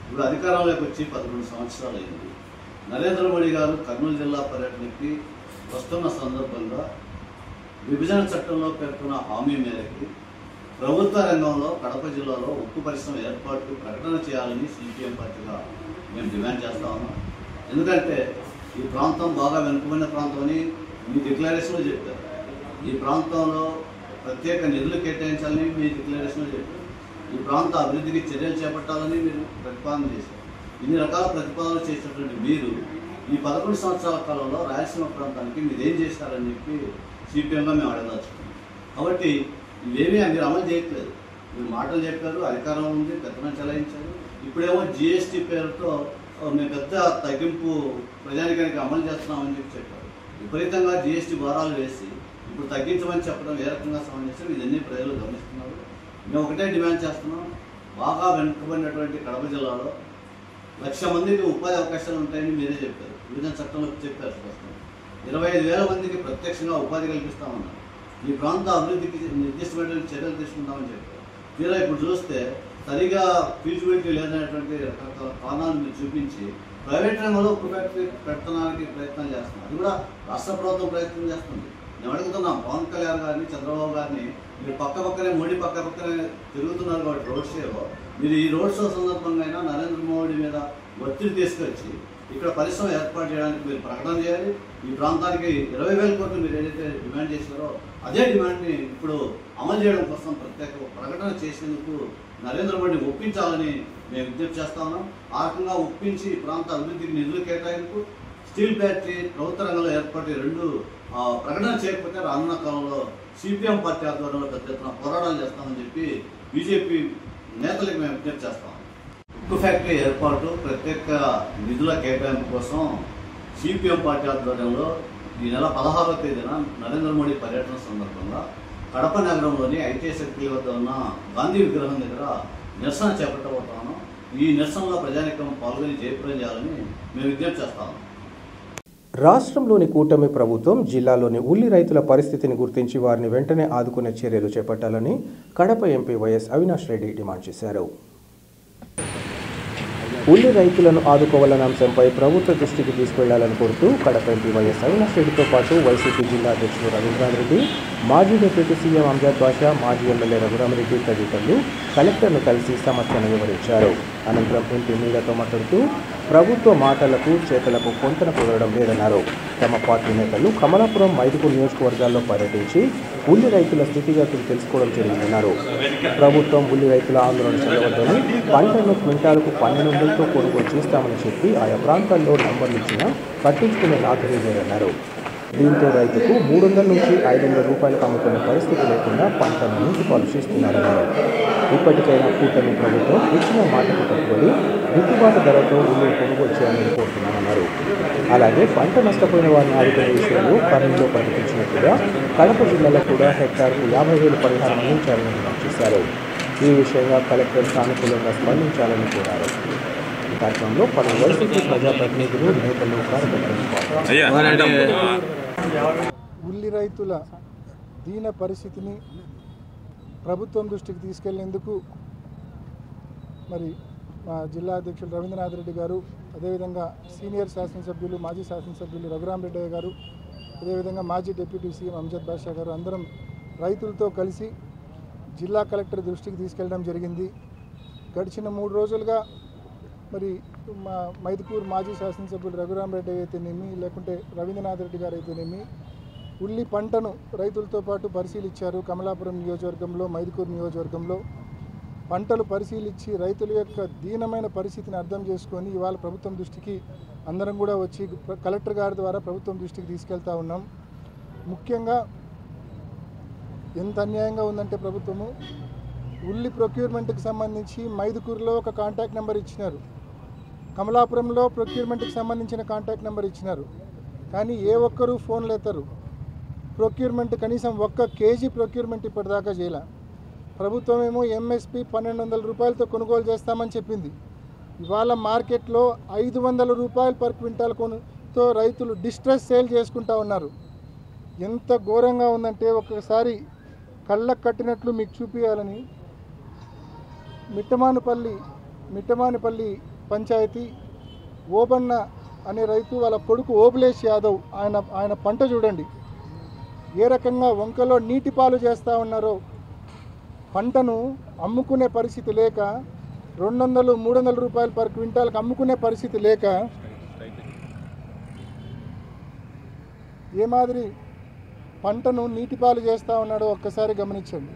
ఇప్పుడు అధికారంలోకి వచ్చి 11 సంవత్సరాలు అయింది. నరేంద్ర మోడీ గారు కర్నూలు జిల్లా పర్యటనకి వస్తున్న సందర్భంగా విభజన చట్టంలో పేర్కొన్న హామీ మేరకు ప్రభుత్వ రంగంలో కడప జిల్లాలో ఉక్కు పరిశ్రమ ఏర్పాటుకు ప్రకటన చేయాలని సిపిఎం పార్టీగా మేము డిమాండ్ చేస్తా ఉన్నాం. ఎందుకంటే ఈ ప్రాంతం బాగా వెనుకబడిన ప్రాంతం అని మీ డిక్లరేషన్లో చెప్పారు. ఈ ప్రాంతంలో ప్రత్యేక నిధులు కేటాయించాలని మీ డిక్లరేషన్లో చెప్పారు. ఈ ప్రాంత అభివృద్ధికి చర్యలు చేపట్టాలని మీరు ప్రతిపాదన చేశారు. ఇన్ని రకాల ప్రతిపాదనలు చేసినటువంటి మీరు ఈ 11 సంవత్సరాల కాలంలో రాయలసీమ ప్రాంతానికి మీరు ఏం చేశారని చెప్పి సిపిఎంగా మేము అడగదలుచుకున్నాం. కాబట్టి ఇవేమీ మీరు అమలు చేయట్లేదు. మీరు మాటలు చెప్పారు, అధికారం ఉంది, పెత్తనం చెలాయించారు. ఇప్పుడేమో జిఎస్టీ పేరుతో మేము పెద్ద తగ్గింపు ప్రజానికానికి అమలు చేస్తున్నామని చెప్పారు. విపరీతంగా జిఎస్టీ భారాలు వేసి ఇప్పుడు తగ్గించమని చెప్పడం ఏ రకంగా సమంజసం? ఇదన్నీ ప్రజలు గమనిస్తున్నారు. మేము ఒకటే డిమాండ్ చేస్తున్నాం. బాగా వెనుకబడినటువంటి కడప జిల్లాలో 1,00,000 మందికి ఉపాధి అవకాశాలు ఉంటాయని మీరే చెప్పారు. విభజన చట్టంలో చెప్పారు స్పష్టంగా. 25,000 మందికి ప్రత్యక్షంగా ఉపాధి కల్పిస్తామన్నారు. ఈ ప్రాంత అభివృద్ధికి నిర్దిష్టమైన చర్యలు తీసుకుంటామని చెప్పారు. తీరా ఇప్పుడు చూస్తే సరిగా ఫీజిబిలిటీ లేదనేటువంటి రకరకాల కారణాలు మీరు చూపించి ప్రైవేట్ రంగంలో ఒక ఫ్యాక్టరీ పెట్టడానికి ప్రయత్నం చేస్తున్నారు. అది కూడా రాష్ట్ర ప్రభుత్వం ప్రయత్నం చేస్తుంది. నేను అడుగుతున్నాం పవన్ కళ్యాణ్ గారిని, చంద్రబాబు గారిని, మీరు పక్కనే మోడీ పక్కనే తిరుగుతున్నారు కాబట్టి రోడ్ షోలో మీరు ఈ రోడ్ షో సందర్భంగా అయినా నరేంద్ర మోడీ మీద ఒత్తిడి తీసుకొచ్చి ఇక్కడ పరిశ్రమ ఏర్పాటు చేయడానికి మీరు ప్రకటన చేయాలి. ఈ ప్రాంతానికి 20,000 కోట్లు మీరు ఏదైతే డిమాండ్ చేశారో అదే డిమాండ్ని ఇప్పుడు అమలు చేయడం కోసం ప్రత్యేక ప్రకటన చేసేందుకు నరేంద్ర మోడీ ఒప్పించాలని మేము విజ్ఞప్తి చేస్తా ఉన్నాం. ఆ రకంగా ఒప్పించి ఈ ప్రాంత అభివృద్ధికి నిధులు కేటాయింపు, స్టీల్ ఫ్యాక్టరీ ప్రభుత్వ రంగంలో ఏర్పాటు 2 ప్రకటన చేయకపోతే రానున్న కాలంలో సిపిఎం పార్టీ ఆధ్వర్యంలో పెద్ద ఎత్తున పోరాటాలు చేస్తామని చెప్పి బీజేపీ నేతలకు మేము విజ్ఞప్తి చేస్తాం. ఉక్కు ఫ్యాక్టరీ ఏర్పాటు, ప్రత్యేక నిధుల కేటాయింపు కోసం సిపిఎం పార్టీ ఆధ్వర్యంలో ఈ నెల 16వ తేదీన నరేంద్ర మోడీ పర్యటన సందర్భంగా కడప నగరంలోని ఐటీ సర్కిల్ వద్ద ఉన్న గాంధీ విగ్రహం దగ్గర నిరసన చేపట్టబోతాను. ఈ నిరసనలో ప్రజానీకం పాల్గొని జయప్రదం చేయాలని మేము విజ్ఞప్తి చేస్తాము. రాష్ట్రంలోని కూటమి ప్రభుత్వం జిల్లాలోని ఉల్లి రైతుల పరిస్థితిని గుర్తించి వారిని వెంటనే ఆదుకునే చర్యలు చేపట్టాలని Kadapa MP YS Avinash Reddy demand చేశారు. ఉల్లి రైతులను ఆదుకోవాలన్న అంశంపై ప్రభుత్వ దృష్టికి తీసుకెళ్లాలని కోరుతూ కడప ఎంపీ వైఎస్ అవినాష్ రెడ్డితో పాటు వైసీపీ జిల్లా అధ్యక్షుడు రవీంద్రనాథ్, మాజీ డిప్యూటీ సీఎం అంజద్ బాషా, మాజీ ఎమ్మెల్యే రఘురామరెడ్డి తదితరులు కలెక్టర్ను కలిసి సమస్యను వివరించారు. అనంతరం ఎంపీ మీడియాతో మాట్లాడుతూ ప్రభుత్వ మాటలకు చేతలకు పొంతన కుదరడం లేదన్నారు. తమ పార్టీ నేతలు కమలాపురం, మైదుకూరు నియోజకవర్గాల్లో పర్యటించి ఉల్లి రైతుల స్థితిగతులు తెలుసుకోవడం జరిగిందన్నారు. ప్రభుత్వం ఉల్లి రైతుల ఆందోళన చెందవద్దని, పంటను క్వింటాలకు 1200తో కొనుగోలు చేస్తామని చెప్పి ఆయా ప్రాంతాల్లో నంబర్లు ఇచ్చినా పట్టించుకునే నాథుడే లేదన్నారు. దీంతో రైతుకు 300 నుంచి 500 రూపాయలకు అమ్ముకునే పరిస్థితి లేకుండా పంటను నీటిపాలు చేస్తున్నారన్నారు. ఇప్పటికైనా కూటమి ప్రభుత్వం ఇచ్చిన మాటకు కట్టుబడి గిట్టుబాటు ధరతో ఉల్లి కొనుగోలు చేయాలని కోరుతున్నామన్నారు. అలాగే పంట నష్టపోయిన వారిని ఆదుకునే విషయంలో కర్నూలులో ప్రకటించినట్టుగా కడప జిల్లాలో కూడా హెక్టార్కు 50,000 పరిహారం అందించాలని డిమాండ్ చేశారు. ఈ విషయంగా కలెక్టర్ సానుకూలంగా స్పందించాలని కోరారు. ఈ కార్యక్రమంలో పలు వైసీపీ ప్రజాప్రతినిధులు, నేతలు, కార్యకర్తలు ఉల్లి రైతుల దీన పరిస్థితిని ప్రభుత్వం దృష్టికి తీసుకెళ్లేందుకు మరి మా జిల్లా అధ్యక్షులు రవీంద్రనాథ్ రెడ్డి గారు, అదేవిధంగా సీనియర్ శాసనసభ్యులు, మాజీ శాసనసభ్యులు రఘురామరెడ్డి గారు, అదేవిధంగా మాజీ డిప్యూటీ సీఎం అంజద్ బాషా గారు అందరం రైతులతో కలిసి జిల్లా కలెక్టర్ దృష్టికి తీసుకెళ్ళడం జరిగింది. గడిచిన 3 రోజులుగా మరి మా మైదుకూరు మాజీ శాసనసభ్యులు రఘురామరెడ్డి అయితేనేమి, లేకుంటే రవీంద్రనాథ్ రెడ్డి గారు అయితేనేమి ఉల్లి పంటను రైతులతో పాటు పరిశీలించారు. కమలాపురం నియోజకవర్గంలో, మైదుకూరు నియోజకవర్గంలో పంటలు పరిశీలించి రైతుల యొక్క దీనమైన పరిస్థితిని అర్థం చేసుకొని ఇవాళ ప్రభుత్వం దృష్టికి అందరం కూడా వచ్చి కలెక్టర్ గారి ద్వారా ప్రభుత్వం దృష్టికి తీసుకెళ్తా ఉన్నాం. ముఖ్యంగా ఎంత అన్యాయంగా ఉందంటే ప్రభుత్వము ఉల్లి ప్రొక్యూర్మెంట్కి సంబంధించి మైదుకూరులో ఒక కాంటాక్ట్ నెంబర్ ఇచ్చినారు, కమలాపురంలో ప్రొక్యూర్మెంట్కి సంబంధించిన కాంటాక్ట్ నెంబర్ ఇచ్చినారు. కానీ ఏ ఒక్కరూ ఫోన్లు ఎత్తరు. ప్రొక్యూర్మెంట్ కనీసం 1 కేజీ ప్రొక్యూర్మెంట్ ఇప్పటిదాకా చేయాల. ప్రభుత్వం ఏమో ఎంఎస్పి 1200 రూపాయలతో కొనుగోలు చేస్తామని చెప్పింది. ఇవాళ మార్కెట్లో 500 రూపాయలు పర్ క్వింటాల్ కొనుతో రైతులు డిస్ట్రెస్ సేల్ చేసుకుంటా ఉన్నారు. ఎంత ఘోరంగా ఉందంటే ఒక్కసారి కళ్ళకు కట్టినట్లు మీకు చూపించాలని మిట్టమానిపల్లి పంచాయతీ ఓబన్న అనే రైతు వాళ్ళ కొడుకు ఓబులేష్ యాదవ్ ఆయన పంట చూడండి ఏ రకంగా వంకలో నీటి పాలు చేస్తూ ఉన్నారో. పంటను అమ్ముకునే పరిస్థితి లేక 200-300 రూపాయలు పర్ క్వింటాల్కి అమ్ముకునే పరిస్థితి లేక ఏ మాదిరి పంటను నీటి పాలు చేస్తూ ఉన్నాడో ఒక్కసారి గమనించండి.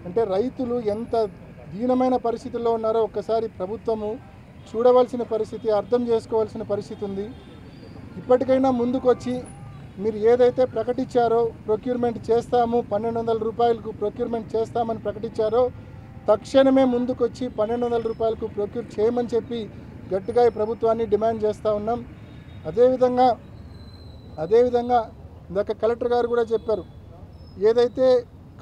అంటే రైతులు ఎంత దీనమైన పరిస్థితుల్లో ఉన్నారో ఒక్కసారి ప్రభుత్వము చూడవలసిన పరిస్థితి, అర్థం చేసుకోవాల్సిన పరిస్థితి ఉంది. ఇప్పటికైనా ముందుకొచ్చి మీరు ఏదైతే ప్రకటించారో ప్రొక్యూర్మెంట్ చేస్తాము, 1200 రూపాయలకు ప్రొక్యూర్మెంట్ చేస్తామని ప్రకటించారో తక్షణమే ముందుకొచ్చి 1200 రూపాయలకు ప్రొక్యూర్ చేయమని చెప్పి గట్టిగా ఈ ప్రభుత్వాన్ని డిమాండ్ చేస్తూ ఉన్నాం. అదేవిధంగా ఇందాక కలెక్టర్ గారు కూడా చెప్పారు, ఏదైతే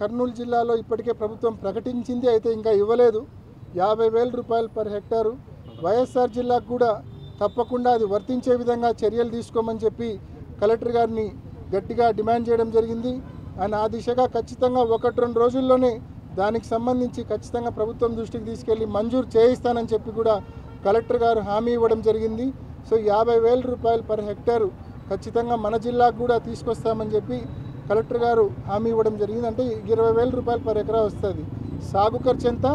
కర్నూలు జిల్లాలో ఇప్పటికే ప్రభుత్వం ప్రకటించింది అయితే ఇంకా ఇవ్వలేదు 50,000 రూపాయలు పర్ హెక్టారు. వైఎస్ఆర్ జిల్లాకు కూడా తప్పకుండా అది వర్తించే విధంగా చర్యలు తీసుకోమని చెప్పి కలెక్టర్ గారిని గట్టిగా డిమాండ్ చేయడం జరిగింది. ఆయన ఆ దిశగా ఖచ్చితంగా 1-2 రోజుల్లోనే దానికి సంబంధించి ఖచ్చితంగా ప్రభుత్వం దృష్టికి తీసుకెళ్ళి మంజూరు చేయిస్తానని చెప్పి కూడా కలెక్టర్ గారు హామీ ఇవ్వడం జరిగింది. సో 50,000 రూపాయలు పర్ హెక్టారు ఖచ్చితంగా మన జిల్లాకు కూడా తీసుకొస్తామని చెప్పి కలెక్టర్ గారు హామీ ఇవ్వడం జరిగింది. అంటే 20,000 రూపాయలు పర్ ఎకరా వస్తుంది. సాగు ఖర్చు ఎంత?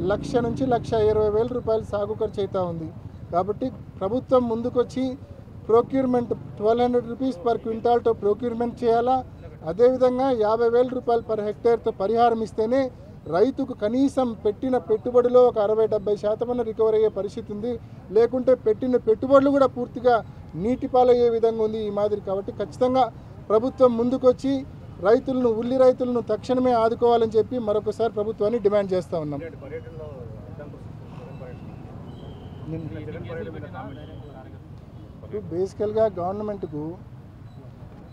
1,00,000 నుంచి 1,20,000 రూపాయలు సాగు ఖర్చు అవుతూ ఉంది. కాబట్టి ప్రభుత్వం ముందుకొచ్చి ప్రొక్యూర్మెంట్ 1,200 రూపీస్ పర్ క్వింటాల్తో ప్రొక్యూర్మెంట్ చేయాలా. అదేవిధంగా 50,000 రూపాయలు పర్ హెక్టేర్తో పరిహారం ఇస్తేనే రైతుకు కనీసం పెట్టిన పెట్టుబడిలో ఒక 60-70% రికవర్ అయ్యే పరిస్థితి ఉంది. లేకుంటే పెట్టిన పెట్టుబడులు కూడా పూర్తిగా నీటిపాలయ్యే విధంగా ఉంది ఈ మాదిరి. కాబట్టి ఖచ్చితంగా ప్రభుత్వం ముందుకొచ్చి రైతులను, ఉల్లి రైతులను తక్షణమే ఆదుకోవాలని చెప్పి మరొకసారి ప్రభుత్వాన్ని డిమాండ్ చేస్తూ ఉన్నాం. బేసికల్గా గవర్నమెంట్కు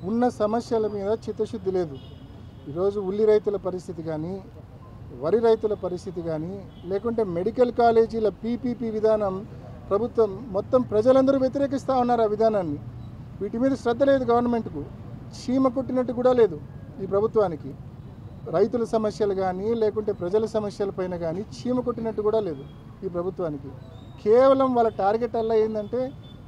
ఉన్న సమస్యల మీద చిత్తశుద్ధి లేదు. ఈరోజు ఉల్లి రైతుల పరిస్థితి కానీ, వరి రైతుల పరిస్థితి కానీ, లేకుంటే మెడికల్ కాలేజీల పీపీపీ విధానం ప్రభుత్వం మొత్తం ప్రజలందరూ వ్యతిరేకిస్తూ ఉన్నారు. ఆ విధానాన్ని వీటి మీద శ్రద్ధ లేదు గవర్నమెంట్కు. చీమ కొట్టినట్టు కూడా లేదు ఈ ప్రభుత్వానికి. రైతుల సమస్యలు కానీ లేకుంటే ప్రజల సమస్యలపైన కానీ చీమ కొట్టినట్టు కూడా లేదు ఈ ప్రభుత్వానికి. కేవలం వాళ్ళ టార్గెట్ అలా ఏంటంటే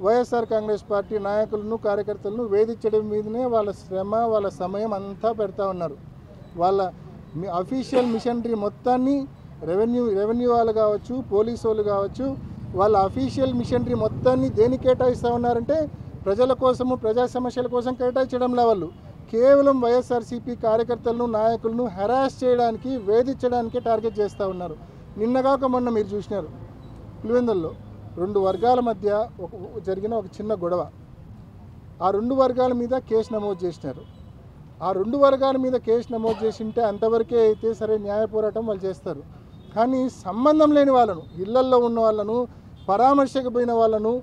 వైఎస్ఆర్ కాంగ్రెస్ పార్టీ నాయకులను, కార్యకర్తలను వేధించడం మీదనే వాళ్ళ శ్రమ, వాళ్ళ సమయం అంతా పెడతా ఉన్నారు. వాళ్ళ అఫీషియల్ మిషనరీ మొత్తాన్ని రెవెన్యూ వాళ్ళు కావచ్చు, పోలీసు వాళ్ళు కావచ్చు, వాళ్ళ అఫీషియల్ మిషనరీ మొత్తాన్ని దేనికి కేటాయిస్తూ ఉన్నారంటే ప్రజల కోసము, ప్రజా సమస్యల కోసం కేటాయించడంలో వాళ్ళు కేవలం వైఎస్ఆర్సీపీ కార్యకర్తలను, నాయకులను హెరాస్ చేయడానికి, వేధించడానికే టార్గెట్ చేస్తూ ఉన్నారు. నిన్నగాక మొన్న మీరు చూసినారు పులివెందుల్లో 2 వర్గాల మధ్య జరిగిన ఒక చిన్న గొడవ. ఆ 2 వర్గాల మీద కేసు నమోదు చేసినారు. ఆ 2 వర్గాల మీద కేసు నమోదు చేసింటే అంతవరకే అయితే సరే న్యాయ పోరాటం వాళ్ళు చేస్తారు. కానీ సంబంధం లేని వాళ్ళను, ఇళ్లల్లో ఉన్న వాళ్ళను, పరామర్శకు పోయిన వాళ్ళను,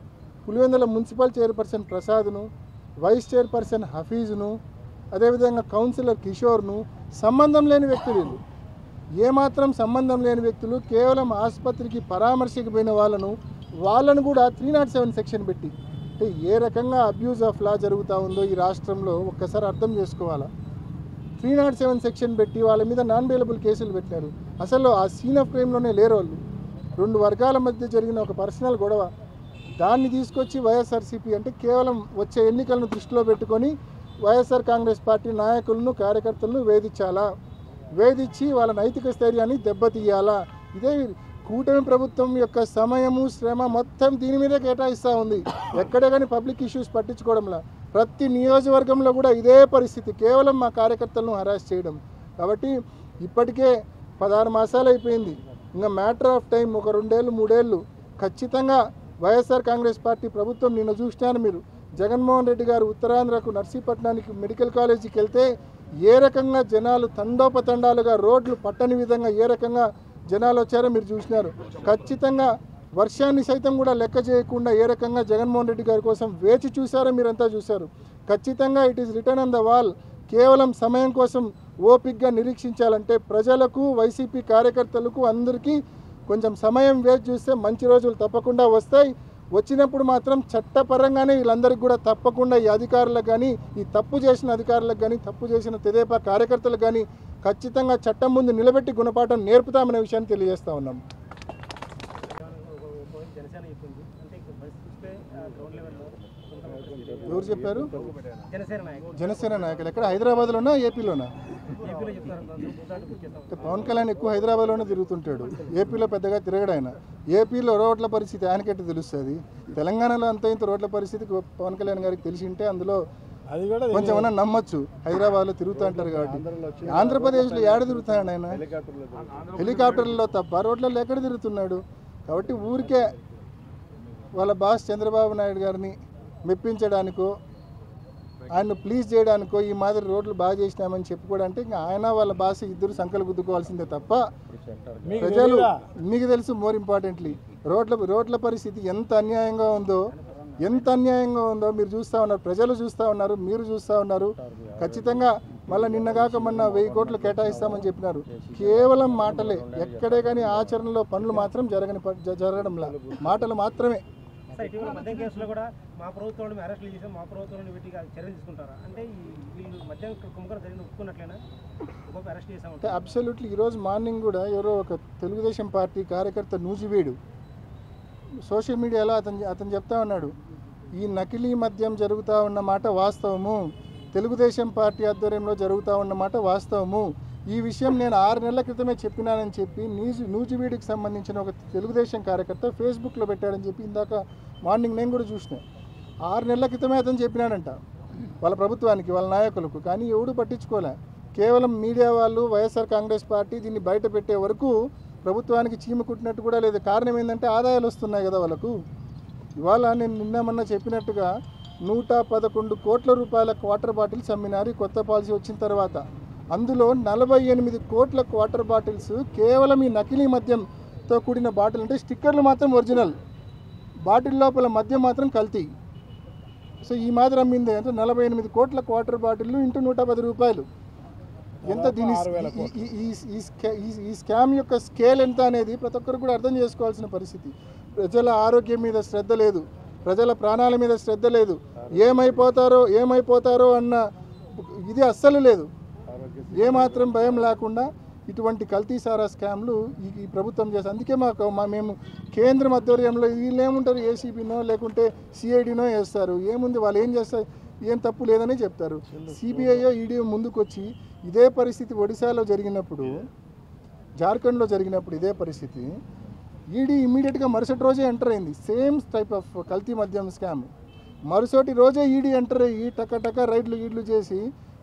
పులివెందుల మున్సిపల్ చైర్పర్సన్ ప్రసాద్ను, వైస్ చైర్పర్సన్ హఫీజ్ను, అదేవిధంగా కౌన్సిలర్ కిషోర్ను, సంబంధం లేని వ్యక్తులు, ఏమాత్రం సంబంధం లేని వ్యక్తులు కేవలం ఆసుపత్రికి పరామర్శకు పోయిన వాళ్ళను కూడా 307 సెక్షన్ పెట్టి, అంటే ఏ రకంగా అబ్యూజ్ ఆఫ్ లా జరుగుతూ ఉందో ఈ రాష్ట్రంలో ఒక్కసారి అర్థం చేసుకోవాలా. 307 సెక్షన్ పెట్టి వాళ్ళ మీద నాన్ బెయిలబుల్ కేసులు పెట్టారు. అసలు ఆ సీన్ ఆఫ్ క్రైమ్లోనే లేరు వాళ్ళు. 2 వర్గాల మధ్య జరిగిన ఒక పర్సనల్ గొడవ, దాన్ని తీసుకొచ్చి వైఎస్ఆర్సీపీ అంటే కేవలం వచ్చే ఎన్నికలను దృష్టిలో పెట్టుకొని వైఎస్ఆర్ కాంగ్రెస్ పార్టీ నాయకులను, కార్యకర్తలను వేధించి వాళ్ళ నైతిక స్థైర్యాన్ని దెబ్బతీయాలా. ఇదే కూటమి ప్రభుత్వం యొక్క సమయము, శ్రమ మొత్తం దీని మీదే కేటాయిస్తూ ఉంది. ఎక్కడే కానీ పబ్లిక్ ఇష్యూస్ పట్టించుకోవడంలా. ప్రతి నియోజకవర్గంలో కూడా ఇదే పరిస్థితి, కేవలం మా కార్యకర్తలను హరాస్ చేయడం. కాబట్టి ఇప్పటికే 16 మాసాలు అయిపోయింది. ఇంకా మ్యాటర్ ఆఫ్ టైం, ఒక 2 ఏళ్ళు 3 ఏళ్ళు ఖచ్చితంగా వైఎస్ఆర్ కాంగ్రెస్ పార్టీ ప్రభుత్వం. నిన్న చూసినారు మీరు, జగన్మోహన్ రెడ్డి గారు ఉత్తరాంధ్రకు నర్సీపట్నానికి మెడికల్ కాలేజీకి వెళ్తే ఏ రకంగా జనాలు తండోపతండాలుగా రోడ్లు పట్టని విధంగా ఏ రకంగా జనాలు వచ్చారో మీరు చూసినారు. ఖచ్చితంగా వర్షాన్ని సైతం కూడా లెక్క చేయకుండా ఏ రకంగా జగన్మోహన్ రెడ్డి గారి కోసం వేచి చూశారో మీరంతా చూశారు. ఖచ్చితంగా it is return on the wall. కేవలం సమయం కోసం ఓపిక్గా నిరీక్షించాలంటే ప్రజలకు, వైసీపీ కార్యకర్తలకు అందరికీ కొంచెం సమయం వేచి చూస్తే మంచి రోజులు తప్పకుండా వస్తాయి. వచ్చినప్పుడు మాత్రం చట్టపరంగానే వీళ్ళందరికీ కూడా తప్పకుండా ఈ అధికారులకు కానీ, ఈ తప్పు చేసిన అధికారులకు కానీ, తప్పు చేసిన తెదేపా కార్యకర్తలకు కానీ ఖచ్చితంగా చట్టం ముందు నిలబెట్టి గుణపాఠం నేర్పుతామనే విషయాన్ని తెలియజేస్తా ఉన్నాం. ఎవరు చెప్పారు? జనసేన నాయకులు. ఎక్కడ? హైదరాబాద్లోనా, ఏపీలోనా? పవన్ కళ్యాణ్ ఎక్కువ హైదరాబాద్లోనే తిరుగుతుంటాడు, ఏపీలో పెద్దగా తిరగడు ఆయన. ఏపీలో రోడ్ల పరిస్థితి ఆయనకెట్టు తెలుస్తుంది. తెలంగాణలో అంత ఇంత రోడ్ల పరిస్థితి పవన్ కళ్యాణ్ గారికి తెలిసి ఉంటే అందులో కొంచెం ఏమన్నా నమ్మచ్చు. హైదరాబాద్లో తిరుగుతూ అంటారు కాబట్టి. ఆంధ్రప్రదేశ్లో ఏడ తిరుగుతాడు ఆయన? హెలికాప్టర్లలో తప్ప రోడ్లలో ఎక్కడ తిరుగుతున్నాడు? కాబట్టి ఊరికే వాళ్ళ బాస్ చంద్రబాబు నాయుడు గారిని మెప్పించడానికో, ఆయన్ను ప్లీజ్ చేయడానికో ఈ మాదిరి రోడ్లు బాగా చేసినామని చెప్పుకోవడానికి ఇంకా ఆయన వాళ్ళ బాస్ ఇద్దరు సంకలు గుద్దుకోవాల్సిందే తప్ప ప్రజలు, మీకు తెలుసు, మోర్ ఇంపార్టెంట్లీ రోడ్ల పరిస్థితి ఎంత అన్యాయంగా ఉందో మీరు చూస్తూ ఉన్నారు, ప్రజలు చూస్తూ ఉన్నారు, మీరు చూస్తూ ఉన్నారు. ఖచ్చితంగా మళ్ళీ నిన్నగాక మొన్న 1000 కోట్లు కేటాయిస్తామని చెప్పినారు. కేవలం మాటలే, ఎక్కడే కానీ ఆచరణలో పనులు మాత్రం జరగడంలా, మాటలు మాత్రమే. సార్ ఇటీవల మద్యం కేసులో కూడా మా ప్రభుత్వం అరెస్టులు చేసాం, మా ప్రభుత్వం వీటికి చర్యలు తీసుకుంటారా అంటే వీళ్ళు మద్యం కుంభకం జరిగిన ఒప్పుకున్నట్లేనా అరెస్ట్ చేసామంటే? అబ్సల్యూట్లీ. ఈరోజు మార్నింగ్ కూడా ఎవరో ఒక తెలుగుదేశం పార్టీ కార్యకర్త నూజివీడు సోషల్ మీడియాలో అతను చెప్తా ఉన్నాడు, ఈ నకిలీ మద్యం జరుగుతూ ఉన్నమాట వాస్తవము, తెలుగుదేశం పార్టీ ఆధ్వర్యంలో జరుగుతూ ఉన్నమాట వాస్తవము, ఈ విషయం నేను 6 నెలల క్రితమే చెప్పినానని చెప్పి నూజివీడికి సంబంధించిన ఒక తెలుగుదేశం కార్యకర్త ఫేస్బుక్లో పెట్టాడని చెప్పి ఇందాక మార్నింగ్ నేను కూడా చూసిన. 6 నెలల క్రితమే అతను చెప్పినాడంట వాళ్ళ ప్రభుత్వానికి, వాళ్ళ నాయకులకు. కానీ ఎవడు పట్టించుకోలే. కేవలం మీడియా వాళ్ళు, వైఎస్ఆర్ కాంగ్రెస్ పార్టీ దీన్ని బయట పెట్టే వరకు ప్రభుత్వానికి చీమ కుట్టినట్టు కూడా లేదు. కారణం ఏంటంటే ఆదాయాలు వస్తున్నాయి కదా వాళ్ళకు. ఇవాళ నేను నిన్న చెప్పినట్టుగా 111 కోట్ల రూపాయల వాటర్ బాటిల్స్ అమ్మినారు కొత్త పాలసీ వచ్చిన తర్వాత. అందులో 48 కోట్ల వాటర్ బాటిల్స్ కేవలం ఈ నకిలీ మద్యంతో కూడిన బాటిల్, అంటే స్టిక్కర్లు మాత్రం ఒరిజినల్, బాటిల్ లోపల మద్యం మాత్రం కల్తీ. సో ఈ మాత్రం అమ్మింది అంటే 48 కోట్ల వాటర్ బాటిల్ ఇంటూ 110 రూపాయలు. ఎంత దీని ఈ స్కామ్ యొక్క స్కేల్ ఎంత అనేది ప్రతి ఒక్కరు కూడా అర్థం చేసుకోవాల్సిన పరిస్థితి. ప్రజల ఆరోగ్యం మీద శ్రద్ధ లేదు, ప్రజల ప్రాణాల మీద శ్రద్ధ లేదు, ఏమైపోతారో అన్న ఇది అస్సలు లేదు. ఏమాత్రం భయం లేకుండా ఇటువంటి కల్తీ సారా స్కామ్లు ఈ ప్రభుత్వం చేస్తారు. అందుకే మేము కేంద్రం ఆధ్వర్యంలో వీళ్ళు ఏముంటారు, ఏసీబీనో లేకుంటే సిఐడినో వేస్తారు. ఏముంది వాళ్ళు ఏం చేస్తారు, ఏం తప్పు లేదని చెప్తారు. సిబిఐయో ఈడీఓ ముందుకొచ్చి ఇదే పరిస్థితి ఒడిశాలో జరిగినప్పుడు, జార్ఖండ్లో జరిగినప్పుడు ఇదే పరిస్థితి, ఈడీ ఇమ్మీడియట్గా మరుసటి రోజే ఎంటర్ అయింది. సేమ్ టైప్ ఆఫ్ కల్తీ మద్యం స్కామ్. మరుసటి రోజే ఈడీ ఎంటర్ అయ్యి టక రైడ్లు చేసి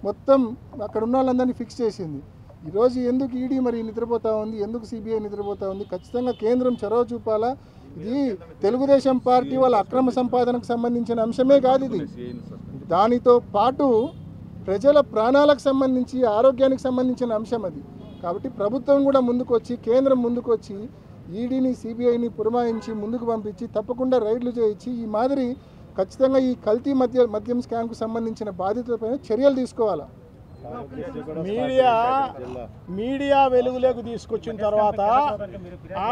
మొత్తం అక్కడ ఉన్న వాళ్ళందరినీ ఫిక్స్ చేసింది. ఈరోజు ఎందుకు ఈడీ మరి నిద్రపోతూ ఉంది, ఎందుకు సిబిఐ నిద్రపోతూ ఉంది? ఖచ్చితంగా కేంద్రం చొరవ చూపాలా. ఇది తెలుగుదేశం పార్టీ వాళ్ళ అక్రమ సంపాదనకు సంబంధించిన అంశమే కాదు ఇది. దానితో పాటు ప్రజల ప్రాణాలకు సంబంధించి, ఆరోగ్యానికి సంబంధించిన అంశం అది. కాబట్టి ప్రభుత్వం కూడా ముందుకొచ్చి, కేంద్రం ముందుకొచ్చి ఈడీని సిబిఐని పురమాయించి ముందుకు పంపించి తప్పకుండా రైడ్లు చేయించి ఈ మాదిరి ఖచ్చితంగా ఈ మద్యం స్కామ్కు సంబంధించిన బాధితులపైన చర్యలు తీసుకోవాలా. మీడియా వెలుగులోకి తీసుకొచ్చిన తర్వాత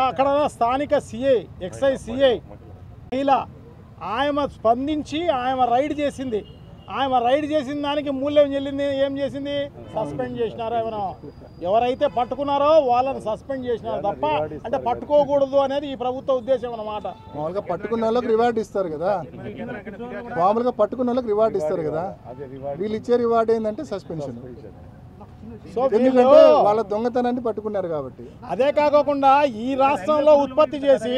అక్కడ స్థానిక సిఐ, ఎక్సైజ్ సిఐ మహిళ ఆమె స్పందించి ఆమె రైడ్ చేసింది. ఆమె రైడ్ చేసిన దానికి మూల్యం చెల్లింది. ఏం చేసింది? సస్పెండ్ చేసినారు. ఏమైనా ఎవరైతే పట్టుకున్నారో వాళ్ళని సస్పెండ్ చేసినారు తప్ప, అంటే పట్టుకోకూడదు అనేది ఈ ప్రభుత్వ ఉద్దేశం అన్నమాట. మామూలుగా పట్టుకున్న వాళ్ళకి రివార్డ్ ఇస్తారు కదా, వీళ్ళు ఇచ్చే రివార్డ్ ఏంటంటే సస్పెన్షన్. సో ఎందుకంటే వాళ్ళ దొంగతనాన్ని పట్టుకున్నారు కాబట్టి. అదే కాకుండా ఈ రాష్ట్రంలో ఉత్పత్తి చేసి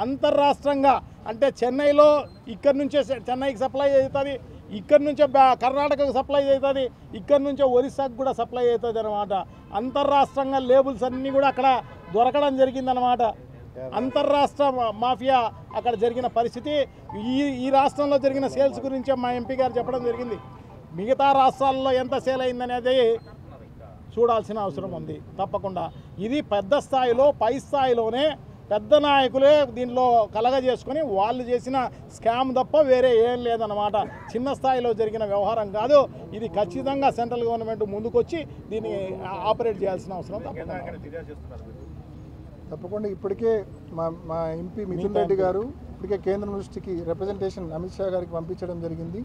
అంతర్రాష్ట్రంగా అంటే చెన్నైలో ఇక్కడి నుంచే చెన్నైకి సప్లై అవుతుంది, ఇక్కడి నుంచే కర్ణాటకకు సప్లై అవుతుంది, ఇక్కడి నుంచే ఒరిస్సాకు కూడా సప్లై అవుతుంది అనమాట. అంతర్రాష్ట్రంగా లేబుల్స్ అన్నీ కూడా అక్కడ దొరకడం జరిగిందనమాట. అంతర్రాష్ట్ర మాఫియా అక్కడ జరిగిన పరిస్థితి. ఈ రాష్ట్రంలో జరిగిన సేల్స్ గురించి మా ఎంపీ గారు చెప్పడం జరిగింది. మిగతా రాష్ట్రాల్లో ఎంత సేల్ అయిందనేది చూడాల్సిన అవసరం ఉంది తప్పకుండా. ఇది పెద్ద స్థాయిలో, పై స్థాయిలోనే పెద్ద నాయకులే దీనిలో కలగజేసుకొని వాళ్ళు చేసిన స్కామ్ తప్ప వేరే ఏం లేదన్నమాట. చిన్న స్థాయిలో జరిగిన వ్యవహారం కాదు ఇది. ఖచ్చితంగా సెంట్రల్ గవర్నమెంట్ ముందుకొచ్చి దీన్ని ఆపరేట్ చేయాల్సిన అవసరం తప్పకుండా. ఇప్పటికే మా ఎంపీ మిథున్ రెడ్డి గారు ఇప్పటికే కేంద్రం దృష్టికి రిప్రజెంటేషన్ అమిత్ షా గారికి పంపించడం జరిగింది.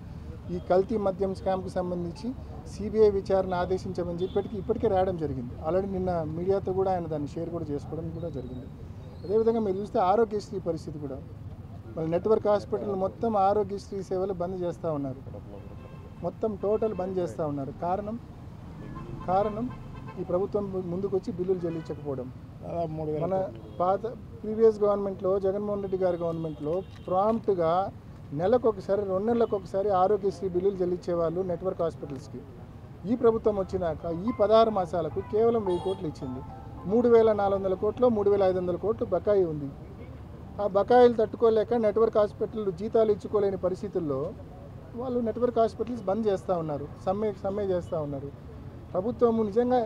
ఈ కల్తీ మద్యం స్కామ్కి సంబంధించి సిబిఐ విచారణ ఆదేశించమని చెప్పి ఇప్పటికే రావడం జరిగింది. ఆల్రెడీ నిన్న మీడియాతో కూడా ఆయన దాన్ని షేర్ కూడా చేసుకోవడం కూడా జరిగింది. అదేవిధంగా మీరు చూస్తే ఆరోగ్యశ్రీ పరిస్థితి కూడా, మళ్ళీ నెట్వర్క్ హాస్పిటల్ మొత్తం ఆరోగ్యశ్రీ సేవలు బంద్ చేస్తూ ఉన్నారు, మొత్తం టోటల్ బంద్ చేస్తూ ఉన్నారు. కారణం ఈ ప్రభుత్వం ముందుకు వచ్చి బిల్లులు చెల్లించకపోవడం. మన ప్రీవియస్ గవర్నమెంట్లో, జగన్మోహన్ రెడ్డి గారి గవర్నమెంట్లో ప్రాంప్ట్గా నెలకొకసారి 2 నెలలకొకసారి ఆరోగ్యశ్రీ బిల్లులు చెల్లించేవాళ్ళు నెట్వర్క్ హాస్పిటల్స్కి. ఈ ప్రభుత్వం వచ్చినాక ఈ 16 మాసాలకు కేవలం 1000 కోట్లు ఇచ్చింది. 3400 కోట్లు, 3500 కోట్లు బకాయి ఉంది. ఆ బకాయిలు తట్టుకోలేక నెట్వర్క్ హాస్పిటల్ జీతాలు ఇచ్చుకోలేని పరిస్థితుల్లో వాళ్ళు నెట్వర్క్ హాస్పిటల్స్ బంద్ చేస్తూ ఉన్నారు, సమ్మె చేస్తూ ఉన్నారు. ప్రభుత్వము నిజంగా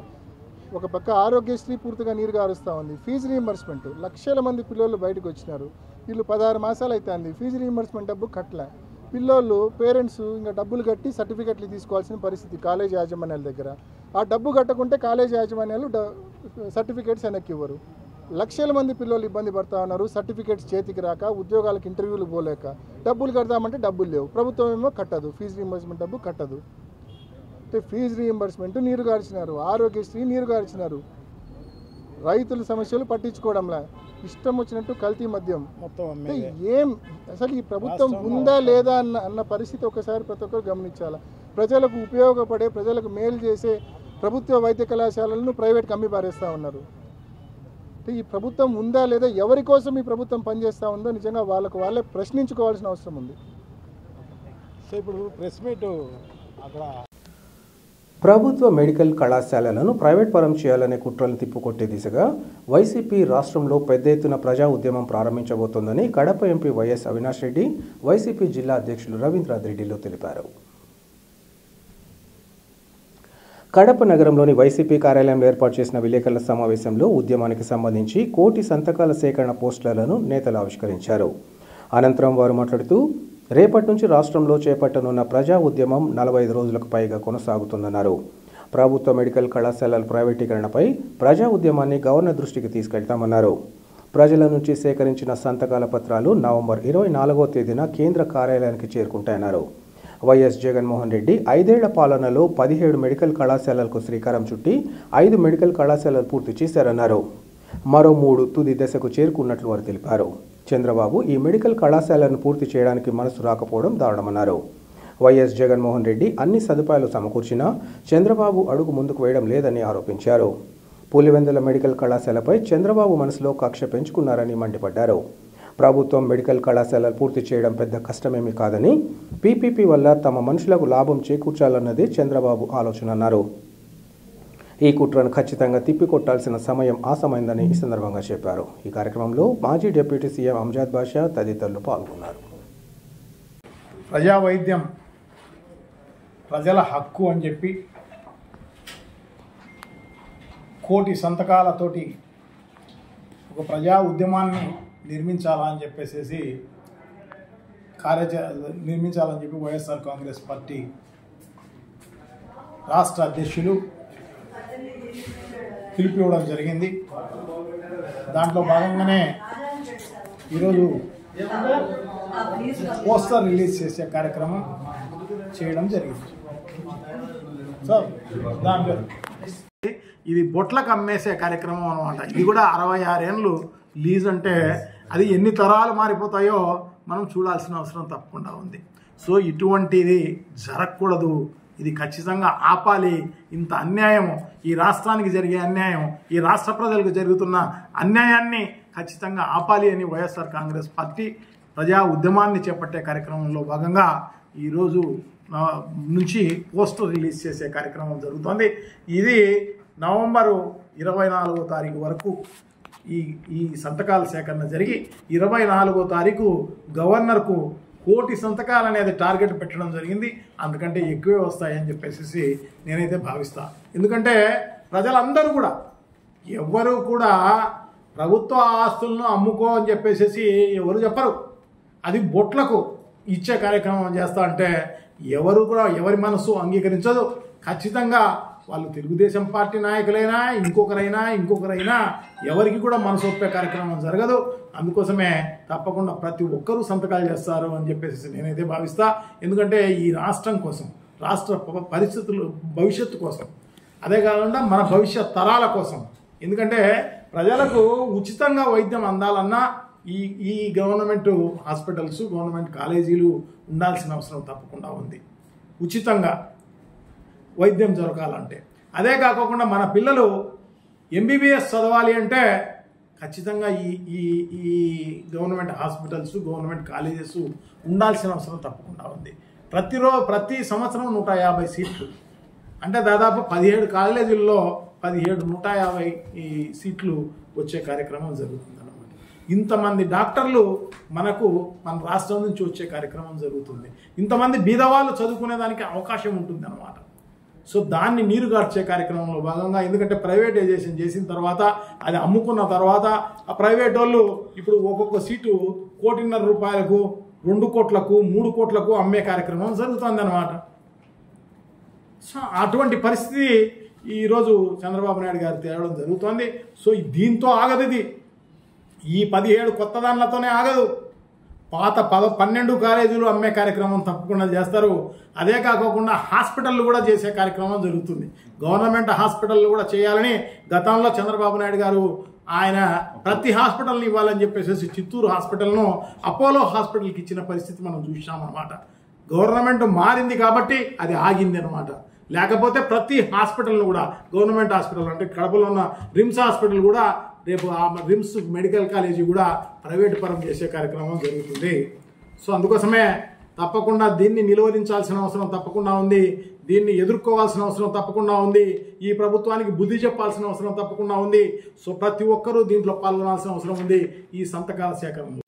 ఒక పక్క ఆరోగ్యశ్రీ పూర్తిగా నీరు గారుస్తూ ఉంది. ఫీజు రీయింబర్స్మెంట్, లక్షల మంది పిల్లలు బయటకు వచ్చినారు. వీళ్ళు 16 మాసాలు అవుతుంది, ఫీజు రీయింబర్స్మెంట్ డబ్బు కట్టలే. పిల్లోళ్ళు పేరెంట్స్ ఇంకా డబ్బులు కట్టి సర్టిఫికెట్లు తీసుకోవాల్సిన పరిస్థితి కాలేజ్ యాజమాన్యాల దగ్గర. ఆ డబ్బు కట్టకుంటే కాలేజ్ యాజమాన్యాలు సర్టిఫికేట్స్ వెనక్కి ఇవ్వరు. లక్షల మంది పిల్లలు ఇబ్బంది పడుతూ ఉన్నారు. సర్టిఫికేట్స్ చేతికి రాక, ఉద్యోగాలకు ఇంటర్వ్యూలు పోలేక, డబ్బులు కడదామంటే డబ్బులు లేవు. ప్రభుత్వం ఏమో కట్టదు, ఫీజు రీయింబర్స్మెంట్ డబ్బు కట్టదు. అంటే ఫీజు రీయింబర్స్మెంట్ నీరు గార్చినారు, ఆరోగ్యశ్రీ నీరు గార్చినారు. రైతుల సమస్యలు పట్టించుకోవడంలా, ఇష్టం వచ్చినట్టు కల్తీ మద్యం మొత్తం. ఏం అసలు ఈ ప్రభుత్వం ఉందా లేదా అన్న పరిస్థితి ఒకసారి ప్రతి ఒక్కరు గమనించాలా. ప్రజలకు ఉపయోగపడే, ప్రజలకు మేలు చేసే ప్రభుత్వ వైద్య కళాశాలలను ప్రైవేట్కి అమ్మి పారేస్తూ ఉన్నారు. ఈ ప్రభుత్వం ఉందా లేదా, ఎవరి కోసం ఈ ప్రభుత్వం పనిచేస్తూ ఉందో నిజంగా వాళ్ళే ప్రశ్నించుకోవాల్సిన అవసరం ఉంది. సో ఇప్పుడు ప్రెస్ మీట్ అక్కడ ప్రభుత్వ మెడికల్ కళాశాలలను ప్రైవేట్ పరం చేయాలనే కుట్రలను తిప్పుకొట్టే దిశగా వైసీపీ రాష్ట్రంలో పెద్ద ఎత్తున ప్రజా ఉద్యమం ప్రారంభించబోతోందని Kadapa MP YS Avinash Reddy YCP జిల్లా అధ్యక్షులు రవీంద్రనాథ్ రెడ్డిలో తెలిపారు. కడప నగరంలోని వైసీపీ కార్యాలయంలో ఏర్పాటు చేసిన విలేకరుల సమావేశంలో ఉద్యమానికి సంబంధించి 1 కోటి సంతకాల సేకరణ పోస్టర్లను నేతలు ఆవిష్కరించారు. అనంతరం వారు మాట్లాడుతూ రేపటి నుంచి రాష్ట్రంలో చేపట్టనున్న ప్రజా ఉద్యమం 45 రోజులకు పైగా కొనసాగుతుందన్నారు. ప్రభుత్వ మెడికల్ కళాశాలల ప్రైవేటీకరణపై ప్రజా ఉద్యమాన్ని గవర్నర్ దృష్టికి తీసుకెళ్తామన్నారు. ప్రజల నుంచి సేకరించిన సంతకాల పత్రాలు నవంబర్ 24వ తేదీన కేంద్ర కార్యాలయానికి చేరుకుంటాయన్నారు. వైఎస్ జగన్మోహన్ రెడ్డి 5 ఏళ్ల పాలనలో 17 మెడికల్ కళాశాలలకు శ్రీకారం చుట్టి 5 మెడికల్ కళాశాలలు పూర్తి చేశారన్నారు. మరో 3 తుది దశకు చేరుకున్నట్లు వారు తెలిపారు. చంద్రబాబు ఈ మెడికల్ కళాశాలను పూర్తి చేయడానికి మనసు రాకపోవడం దారుణమన్నారు. వైఎస్ జగన్మోహన్ రెడ్డి అన్ని సదుపాయాలు సమకూర్చినా చంద్రబాబు అడుగు ముందుకు వేయడం లేదని ఆరోపించారు. పులివెందుల మెడికల్ కళాశాలపై చంద్రబాబు మనసులో కక్ష పెంచుకున్నారని మండిపడ్డారు. ప్రభుత్వం మెడికల్ కళాశాలలు పూర్తి చేయడం పెద్ద కష్టమేమీ కాదని, పీపీపీ వల్ల తమ మనుషులకు లాభం చేకూర్చాలన్నదే చంద్రబాబు ఆలోచన అన్నారు. ఈ కుట్రను ఖచ్చితంగా తిప్పికొట్టాల్సిన సమయం ఆసమైందని ఈ సందర్భంగా చెప్పారు. ఈ కార్యక్రమంలో మాజీ డిప్యూటీ సీఎం అంజాద్ బాషా తదితరులు పాల్గొన్నారు. ప్రజా వైద్యం ప్రజల హక్కు అని చెప్పి 1 కోటి సంతకాలతోటి ఒక ప్రజా ఉద్యమాన్ని నిర్మించాలని చెప్పేసి నిర్మించాలని చెప్పి వైఎస్ఆర్ కాంగ్రెస్ పార్టీ రాష్ట్ర అధ్యక్షులు పిలుపివ్వడం జరిగింది. దాంట్లో భాగంగానే ఈరోజు పోస్టర్ రిలీజ్ చేసే కార్యక్రమం చేయడం జరిగింది. సో దాంట్లో ఇది బొట్లకు అమ్మేసే కార్యక్రమం అనమాట. ఇది కూడా 66 ఏళ్ళు లీజ్ అంటే అది ఎన్ని తరాలు మారిపోతాయో మనం చూడాల్సిన అవసరం తప్పకుండా ఉంది. సో ఇటువంటిది జరగకూడదు, ఇది ఖచ్చితంగా ఆపాలి. ఇంత అన్యాయం, ఈ రాష్ట్రానికి జరిగే అన్యాయం, ఈ రాష్ట్ర ప్రజలకు జరుగుతున్న అన్యాయాన్ని ఖచ్చితంగా ఆపాలి అని వైఎస్ఆర్ కాంగ్రెస్ పార్టీ ప్రజా ఉద్యమాన్ని చేపట్టే కార్యక్రమంలో భాగంగా ఈరోజు నుంచి పోస్టర్ రిలీజ్ చేసే కార్యక్రమం జరుగుతోంది. ఇది నవంబరు 24వ తారీఖు వరకు ఈ సంతకాల సేకరణ జరిగి 24వ తారీఖు గవర్నర్కు 1 కోటి సంతకాలు అనేది టార్గెట్ పెట్టడం జరిగింది. అందుకంటే ఎక్కువే వస్తాయని చెప్పేసి నేనైతే భావిస్తా. ఎందుకంటే ప్రజలందరూ కూడా ఎవ్వరూ కూడా ప్రభుత్వ ఆస్తులను అమ్ముకో అని చెప్పేసి ఎవరు చెప్పరు. అది బొట్లకు ఇచ్చే కార్యక్రమం చేస్తా అంటే ఎవరు కూడా ఎవరి మనసు అంగీకరించదు. ఖచ్చితంగా వాళ్ళు తెలుగుదేశం పార్టీ నాయకులైనా ఇంకొకరైనా ఎవరికి కూడా మనసు ఒప్పే కార్యక్రమం జరగదు. అందుకోసమే తప్పకుండా ప్రతి ఒక్కరూ సంతకాలు చేస్తారు అని చెప్పేసి నేనైతే భావిస్తా. ఎందుకంటే ఈ రాష్ట్రం కోసం, రాష్ట్ర పరిస్థితులు భవిష్యత్తు కోసం, అదే కాకుండా మన భవిష్యత్ తరాల కోసం. ఎందుకంటే ప్రజలకు ఉచితంగా వైద్యం అందాలన్నా ఈ గవర్నమెంట్ హాస్పిటల్స్, గవర్నమెంట్ కాలేజీలు ఉండాల్సిన అవసరం తప్పకుండా ఉంది. ఉచితంగా వైద్యం జరగాలంటే, అదే కాకుండా మన పిల్లలు ఎంబీబీఎస్ చదవాలి అంటే ఖచ్చితంగా ఈ గవర్నమెంట్ హాస్పిటల్స్, గవర్నమెంట్ కాలేజెస్ ఉండాల్సిన అవసరం తప్పకుండా ఉంది. ప్రతి సంవత్సరం 150 సీట్లు అంటే దాదాపు 17 కాలేజీల్లో 150 సీట్లు వచ్చే కార్యక్రమం జరుగుతుంది అన్నమాట. ఇంతమంది డాక్టర్లు మన రాష్ట్రం నుంచి వచ్చే కార్యక్రమం జరుగుతుంది. ఇంతమంది బీదవాళ్ళు చదువుకునేదానికి అవకాశం ఉంటుంది అన్నమాట. సో దాన్ని నీరుగార్చే కార్యక్రమంలో భాగంగా, ఎందుకంటే ప్రైవేటైజేషన్ చేసిన తర్వాత, అది అమ్ముకున్న తర్వాత ఆ ప్రైవేట్ వాళ్ళు ఇప్పుడు ఒక్కొక్క సీటు 1.5 కోటి రూపాయలకు, 2 కోట్లకు, 3 కోట్లకు అమ్మే కార్యక్రమం జరుగుతుంది అన్నమాట. సో అటువంటి పరిస్థితి ఈరోజు చంద్రబాబు నాయుడు గారు తేవడం జరుగుతోంది. సో దీంతో ఆగదు. ఇది ఈ 17 కొత్త దానిలతోనే ఆగదు. పాత 12 కాలేజీలు అమ్మే కార్యక్రమం తప్పకుండా చేస్తారు. అదే కాకుండా హాస్పిటళ్ళు కూడా చేసే కార్యక్రమం జరుగుతుంది. గవర్నమెంట్ హాస్పిటళ్ళు కూడా చేయాలని గతంలో చంద్రబాబు నాయుడు గారు ఆయన ప్రతి హాస్పిటల్ని ఇవ్వాలని చెప్పేసి చిత్తూరు హాస్పిటల్ను అపోలో హాస్పిటల్కి ఇచ్చిన పరిస్థితి మనం చూసామన్నమాట. గవర్నమెంట్ మారింది కాబట్టి అది ఆగింది అనమాట. లేకపోతే ప్రతి హాస్పిటల్ను కూడా గవర్నమెంట్ హాస్పిటల్ అంటే కడపలో ఉన్న రిమ్స్ హాస్పిటల్ కూడా రేపు ఆ రిమ్స్ మెడికల్ కాలేజీ కూడా ప్రైవేట్ పరం చేసే కార్యక్రమం జరుగుతుంది. సో అందుకోసమే తప్పకుండా దీన్ని నిలువరించాల్సిన అవసరం తప్పకుండా ఉంది. దీన్ని ఎదుర్కోవాల్సిన అవసరం తప్పకుండా ఉంది. ఈ ప్రభుత్వానికి బుద్ధి చెప్పాల్సిన అవసరం తప్పకుండా ఉంది. సో ప్రతి ఒక్కరూ దీంట్లో పాల్గొనాల్సిన అవసరం ఉంది ఈ సంతకాల సేకరణలో.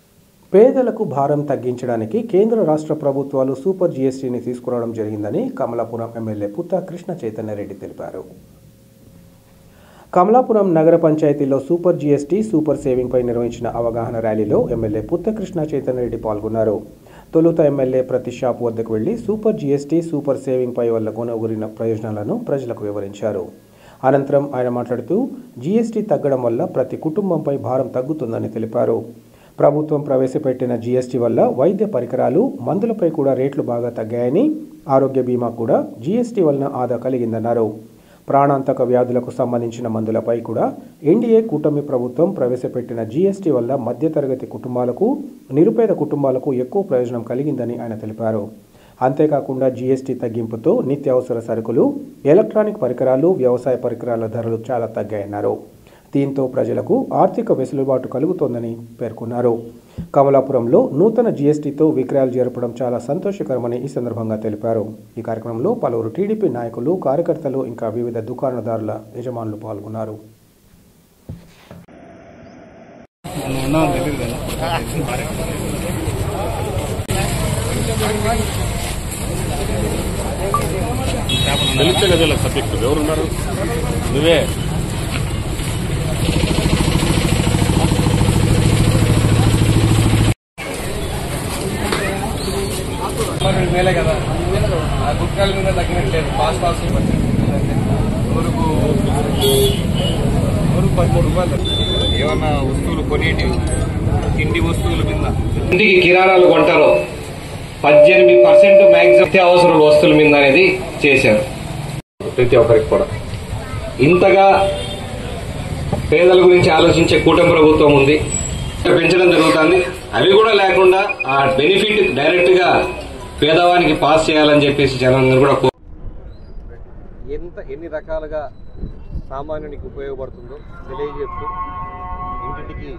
పేదలకు భారం తగ్గించడానికి కేంద్ర రాష్ట్ర ప్రభుత్వాలు సూపర్ జీఎస్టీని తీసుకురావడం జరిగిందని కమలాపురం ఎమ్మెల్యే పుత్త కృష్ణ చైతన్యరెడ్డి తెలిపారు. కమలాపురం నగర పంచాయతీలో సూపర్ జీఎస్టీ సూపర్ సేవింగ్పై నిర్వహించిన అవగాహన ర్యాలీలో ఎమ్మెల్యే పుత్త కృష్ణ చైతన్యరెడ్డి పాల్గొన్నారు. తొలుత ఎమ్మెల్యే ప్రతి షాప్ వద్దకు వెళ్లి సూపర్ జీఎస్టీ సూపర్ సేవింగ్పై వల్ల కొనుగోలిన ప్రయోజనాలను ప్రజలకు వివరించారు. అనంతరం ఆయన మాట్లాడుతూ జీఎస్టీ తగ్గడం వల్ల ప్రతి కుటుంబంపై భారం తగ్గుతుందని తెలిపారు. ప్రభుత్వం ప్రవేశపెట్టిన జీఎస్టీ వల్ల వైద్య పరికరాలు మందులపై కూడా రేట్లు బాగా తగ్గాయని, ఆరోగ్య బీమా కూడా జీఎస్టీ వలన ఆదా కలిగిందన్నారు. ప్రాణాంతక వ్యాధులకు సంబంధించిన మందులపై కూడా ఎన్డీఏ కూటమి ప్రభుత్వం ప్రవేశపెట్టిన జీఎస్టీ వల్ల మధ్యతరగతి కుటుంబాలకు, నిరుపేద కుటుంబాలకు ఎక్కువ ప్రయోజనం కలిగిందని ఆయన తెలిపారు. అంతేకాకుండా జీఎస్టీ తగ్గింపుతో నిత్యావసర సరుకులు, ఎలక్ట్రానిక్ పరికరాలు, వ్యవసాయ పరికరాల ధరలు చాలా తగ్గాయన్నారు. దీంతో ప్రజలకు ఆర్థిక వెసులుబాటు కలుగుతోందని పేర్కొన్నారు. కమలాపురంలో నూతన జీఎస్టీతో విక్రయాలు జరపడం చాలా సంతోషకరమని ఈ సందర్భంగా తెలిపారు. ఈ కార్యక్రమంలో పలువురు టీడీపీ నాయకులు, కార్యకర్తలు ఇంకా వివిధ దుకాణదారుల యజమానులు పాల్గొన్నారు. ఎవరున్నారు నువ్వే మేలే కదా, ఆ గుట్కాల మీద తగ్గినట్లేదు. పాస్ 13 రూపాయలు. ఏమన్నా వస్తువులు కొనేటివి, తిండి వస్తువుల మీద, ఇంటికి కిరాణాలు కొంటారో 18% మ్యాక్సిమం నిత్యావసర వస్తువుల మీద అనేది చేశారు. ప్రతి ఒక్కరికి కూడా ఇంతగా పేదల గురించి ఆలోచించే కూటమి ప్రభుత్వం ఉంది, పెంచడం జరుగుతుంది. అవి కూడా లేకుండా ఆ బెనిఫిట్ డైరెక్ట్ గా పేదవానికి పాస్ చేయాలని చెప్పేసి జనాలందరూ కూడా ఎన్ని రకాలుగా సామాన్యునికి ఉపయోగపడుతుందో తెలియజేస్తూ ఇంటింటికి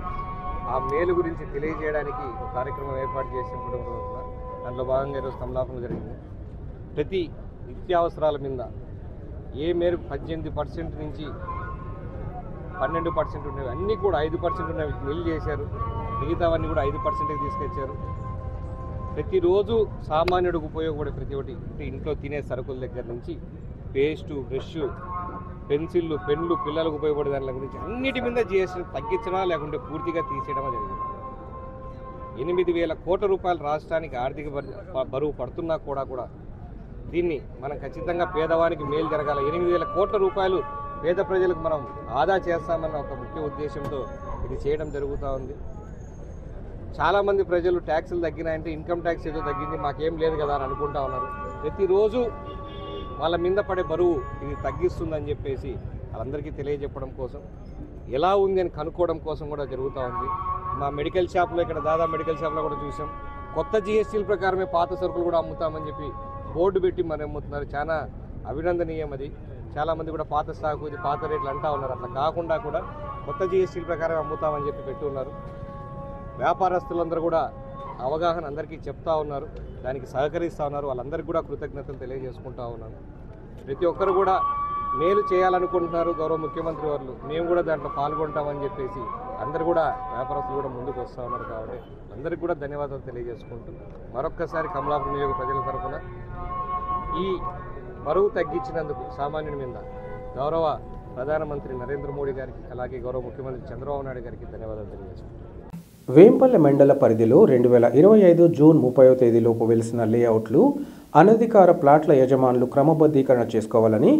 ఆ మేలు గురించి తెలియజేయడానికి ఒక కార్యక్రమం ఏర్పాటు చేసినప్పుడు దాంట్లో భాగంగా ఈరోజు కమలాపురం జరిగింది. ప్రతి నిత్యావసరాల మీద ఏ మేరకు 18% నుంచి 12% ఉండేవి అన్నీ కూడా 5% ఉన్నవి నిల్ చేశారు. మిగతావన్నీ కూడా 5%కి తీసుకొచ్చారు. ప్రతిరోజు సామాన్యుడికి ఉపయోగపడే ప్రతి ఒక్కటి అంటే ఇంట్లో తినే సరుకుల దగ్గర నుంచి పేస్టు, బ్రష్, పెన్సిళ్ళు, పెన్లు, పిల్లలకు ఉపయోగపడే దాని గురించి అన్నిటి మీద జీఎస్టీ తగ్గించడమా లేకుంటే పూర్తిగా తీసేయడమా జరిగింది. 8,000 కోట్ల రూపాయలు రాష్ట్రానికి ఆర్థిక బరువు పడుతున్నా కూడా దీన్ని మనం ఖచ్చితంగా పేదవానికి మేలు జరగాల, 8,000 కోట్ల రూపాయలు పేద ప్రజలకు మనం ఆదా చేస్తామన్న ఒక ముఖ్య ఉద్దేశంతో ఇది చేయడం జరుగుతూ ఉంది. చాలామంది ప్రజలు ట్యాక్సులు తగ్గినాయంటే ఇన్కమ్ ట్యాక్స్ ఏదో తగ్గింది మాకేం లేదు కదా అని అనుకుంటా ఉన్నారు. ప్రతిరోజు వాళ్ళ మీద పడే బరువు ఇది తగ్గిస్తుందని చెప్పేసి వాళ్ళందరికీ తెలియజెప్పడం కోసం, ఎలా ఉంది అని కనుక్కోవడం కోసం కూడా జరుగుతూ ఉంది. మా మెడికల్ షాప్లో ఇక్కడ దాదాపు మెడికల్ షాప్లో కూడా చూసాం, కొత్త జీఎస్టీల ప్రకారమే పాత సరుకులు కూడా అమ్ముతామని చెప్పి బోర్డు పెట్టి మరి అమ్ముతున్నారు. చాలా అభినందనీయం అది. చాలామంది కూడా పాత స్టాకు, ఇది పాత రేట్లు అంటూ ఉన్నారు. అట్లా కాకుండా కూడా కొత్త జీఎస్టీల ప్రకారం అమ్ముతామని చెప్పి పెట్టి ఉన్నారు. వ్యాపారస్తులందరూ కూడా అవగాహన అందరికీ చెప్తా ఉన్నారు, దానికి సహకరిస్తూ ఉన్నారు. వాళ్ళందరికీ కూడా కృతజ్ఞతలు తెలియజేసుకుంటా ఉన్నాను. ప్రతి ఒక్కరు కూడా మేలు చేయాలనుకుంటున్నారు గౌరవ ముఖ్యమంత్రి వారు, మేము కూడా దాంట్లో పాల్గొంటామని చెప్పేసి అందరు కూడా వ్యాపారస్తులు కూడా ముందుకు వస్తూ ఉన్నారు. కాబట్టి అందరికీ కూడా ధన్యవాదాలు తెలియజేసుకుంటూ మరొక్కసారి కమలాపురం నియోజక ప్రజల తరఫున ఈ బరువు తగ్గించినందుకు సామాన్యుని మీద గౌరవ ప్రధానమంత్రి నరేంద్ర మోడీ గారికి, అలాగే గౌరవ ముఖ్యమంత్రి చంద్రబాబు నాయుడు గారికి ధన్యవాదాలు తెలియజేసుకుంటాను. వేంపల్లె మండల పరిధిలో 2025 జూన్ 30వ తేదీలోపు వెలిసిన లేఅవుట్లు అనధికార ప్లాట్ల యజమానులు క్రమబద్ధీకరణ చేసుకోవాలని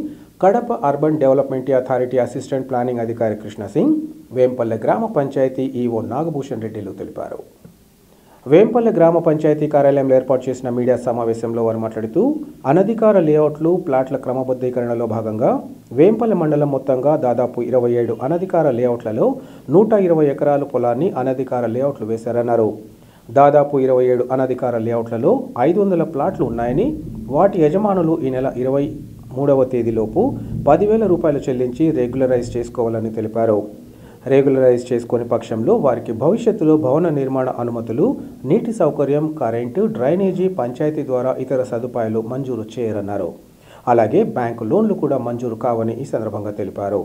Kadapa urban development authority assistant planning అధికారి కృష్ణ సింగ్ వేంపల్లె గ్రామ పంచాయతీ ఈవో నాగభూషణ్ రెడ్డిలు తెలిపారు. వేంపల్లె గ్రామ పంచాయతీ కార్యాలయంలో ఏర్పాటు చేసిన మీడియా సమావేశంలో వారు మాట్లాడుతూ అనధికార లేఅవుట్లు, ప్లాట్ల క్రమబద్ధీకరణలో భాగంగా వేంపల్లె మండలం మొత్తంగా దాదాపు 27 అనధికార లేఅవుట్లలో 120 ఎకరాల పొలాన్ని అనధికార లేఅవుట్లు వేశారన్నారు. దాదాపు 27 అనధికార లేఅవుట్లలో 500 ప్లాట్లు ఉన్నాయని, వాటి యజమానులు ఈ నెల 23వ తేదీలోపు 10,000 రూపాయలు చెల్లించి రెగ్యులరైజ్ చేసుకోవాలని తెలిపారు. రెగ్యులరైజ్ చేసుకునే పక్షంలో వారికి భవిష్యత్తులో భవన నిర్మాణ అనుమతులు, నీటి సౌకర్యం, కరెంటు, డ్రైనేజీ, పంచాయతీ ద్వారా ఇతర సదుపాయాలు మంజూరు చేయరన్నారు. అలాగే బ్యాంకు లోన్లు కూడా మంజూరు కావని ఈ సందర్భంగా తెలిపారు.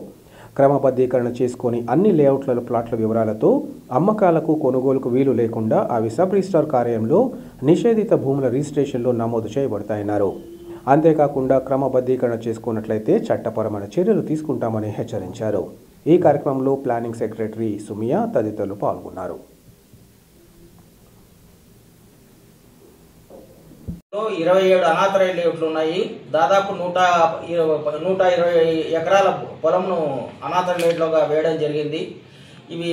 క్రమబద్ధీకరణ చేసుకొని అన్ని లేఅవుట్ల ప్లాట్ల వివరాలతో అమ్మకాలకు, కొనుగోలుకు వీలు లేకుండా అవి సబ్ రిజిస్ట్రార్ కార్యాలయంలో నిషేధిత భూముల రిజిస్ట్రేషన్లో నమోదు చేయబడతాయన్నారు. అంతేకాకుండా క్రమబద్ధీకరణ చేసుకున్నట్లయితే చట్టపరమైన చర్యలు తీసుకుంటామని హెచ్చరించారు. ఈ కార్యక్రమంలో ప్లానింగ్ సెక్రటరీ సుమియా తదితరులు పాల్గొన్నారు. 27 అనాథరైజ్ లేఅవుట్లు ఉన్నాయి. దాదాపు 120 ఎకరాల పొలంను అనాథరైజ్ లేఅవుట్లుగా వేయడం జరిగింది. ఇవి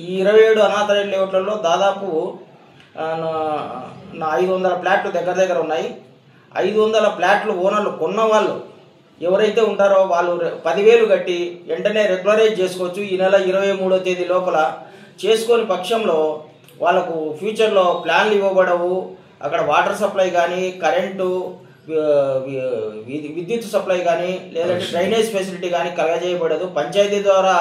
ఈ 27 అనాథరైజ్ లేఅవుట్లలో దాదాపు 500 ప్లాట్లు దగ్గర ఉన్నాయి. 500 ప్లాట్లు ఓనర్లు కొన్న వాళ్ళు ఎవరైతే ఉంటారో వాళ్ళు 10,000 కట్టి వెంటనే రెగ్యులరైజ్ చేసుకోవచ్చు. ఈ నెల 23వ తేదీ లోపల చేసుకొని పక్షంలో వాళ్ళకు ఫ్యూచర్లో ప్లాన్లు ఇవ్వబడవు. అక్కడ వాటర్ సప్లై కానీ, కరెంటు, విద్యుత్ సప్లై కానీ, లేదంటే డ్రైనేజ్ ఫెసిలిటీ కానీ కలగజేయబడదు. పంచాయతీ ద్వారా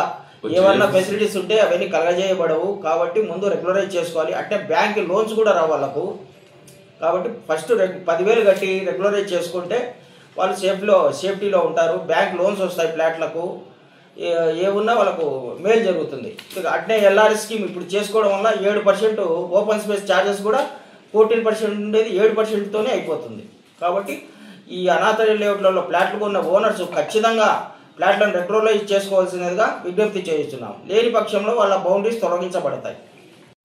ఏమన్నా ఫెసిలిటీస్ ఉంటే అవన్నీ కలగజేయబడవు. కాబట్టి ముందు రెగ్యులరైజ్ చేసుకోవాలి. అంటే బ్యాంక్ లోన్స్ కూడా రావు వాళ్ళకు. కాబట్టి ఫస్ట్ 10,000 కట్టి రెగ్యులరైజ్ చేసుకుంటే వాళ్ళు సేఫ్టీలో ఉంటారు. బ్యాంక్ లోన్స్ వస్తాయి ప్లాట్లకు. ఏమున్నా వాళ్ళకు మేలు జరుగుతుంది. అట్నే ఎల్ఆర్ స్కీమ్ ఇప్పుడు చేసుకోవడం వల్ల 7% ఓపెన్ స్పేస్ ఛార్జెస్ కూడా 14% ఉండేది 7%తోనే అయిపోతుంది. కాబట్టి ఈ అనాథరైజ్ లేఅవుట్లలో ప్లాట్లు కొన్న ఓనర్స్ ఖచ్చితంగా ప్లాట్లను రెగ్యులరైజ్ చేసుకోవాల్సినదిగా విజ్ఞప్తి చేస్తున్నాం. లేని పక్షంలో వాళ్ళ బౌండరీస్ తొలగించబడతాయి.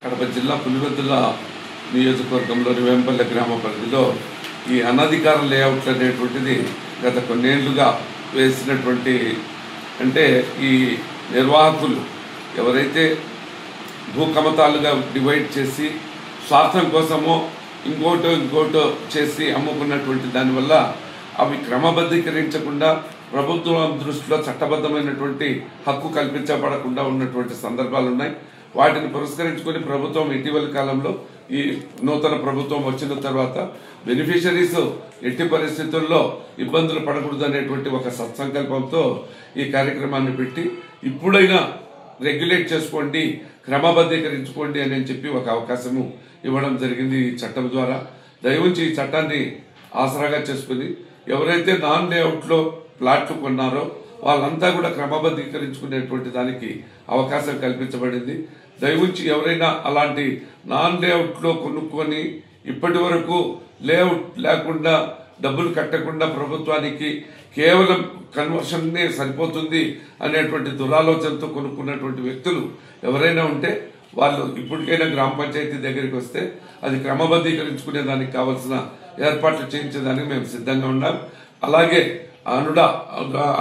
కడప జిల్లా పులివెందుల నియోజకవర్గంలోని వేంపల్లె గ్రామ పరిధిలో ఈ అనధికార లేఅవుట్లు అనేటువంటిది గత కొన్నేళ్లుగా వేసినటువంటి, అంటే ఈ నిర్వాహకులు ఎవరైతే భూకమతాలుగా డివైడ్ చేసి స్వార్థం కోసమో ఇంకోటో చేసి అమ్ముకున్నటువంటి దానివల్ల అవి క్రమబద్ధీకరించకుండా ప్రభుత్వం దృష్టిలో చట్టబద్ధమైనటువంటి హక్కు కల్పించబడకుండా ఉన్నటువంటి సందర్భాలు ఉన్నాయి. వాటిని పురస్కరించుకొని ప్రభుత్వం ఇటీవల కాలంలో ఈ నూతన ప్రభుత్వం వచ్చిన తర్వాత బెనిఫిషరీస్ ఎట్టి పరిస్థితుల్లో ఇబ్బందులు పడకూడదు అనేటువంటి ఒక సత్సంకల్పంతో ఈ కార్యక్రమాన్ని పెట్టి ఇప్పుడైనా రెగ్యులేట్ చేసుకోండి, క్రమబద్ధీకరించుకోండి అని చెప్పి ఒక అవకాశము ఇవ్వడం జరిగింది ఈ చట్టం ద్వారా. దయవుంచి ఈ చట్టాన్ని ఆసరాగా చేసుకుని ఎవరైతే నాన్ లేఅవుట్లో ప్లాట్లు కొన్నారో వాళ్ళంతా కూడా క్రమబద్ధీకరించుకునేటువంటి దానికి అవకాశం కల్పించబడింది. దయవుంచి ఎవరైనా అలాంటి నాన్ లేఅవుట్లో కొనుక్కొని ఇప్పటి వరకు లేఅవుట్ లేకుండా డబ్బులు కట్టకుండా ప్రభుత్వానికి కేవలం కన్వర్షన్నే సరిపోతుంది అనేటువంటి దురాలోచనతో కొనుక్కున్నటువంటి వ్యక్తులు ఎవరైనా ఉంటే వాళ్ళు ఇప్పటికైనా గ్రామ పంచాయతీ దగ్గరికి వస్తే అది క్రమబద్ధీకరించుకునే దానికి కావాల్సిన ఏర్పాట్లు చేయించేదానికి మేము సిద్ధంగా ఉన్నాం. అలాగే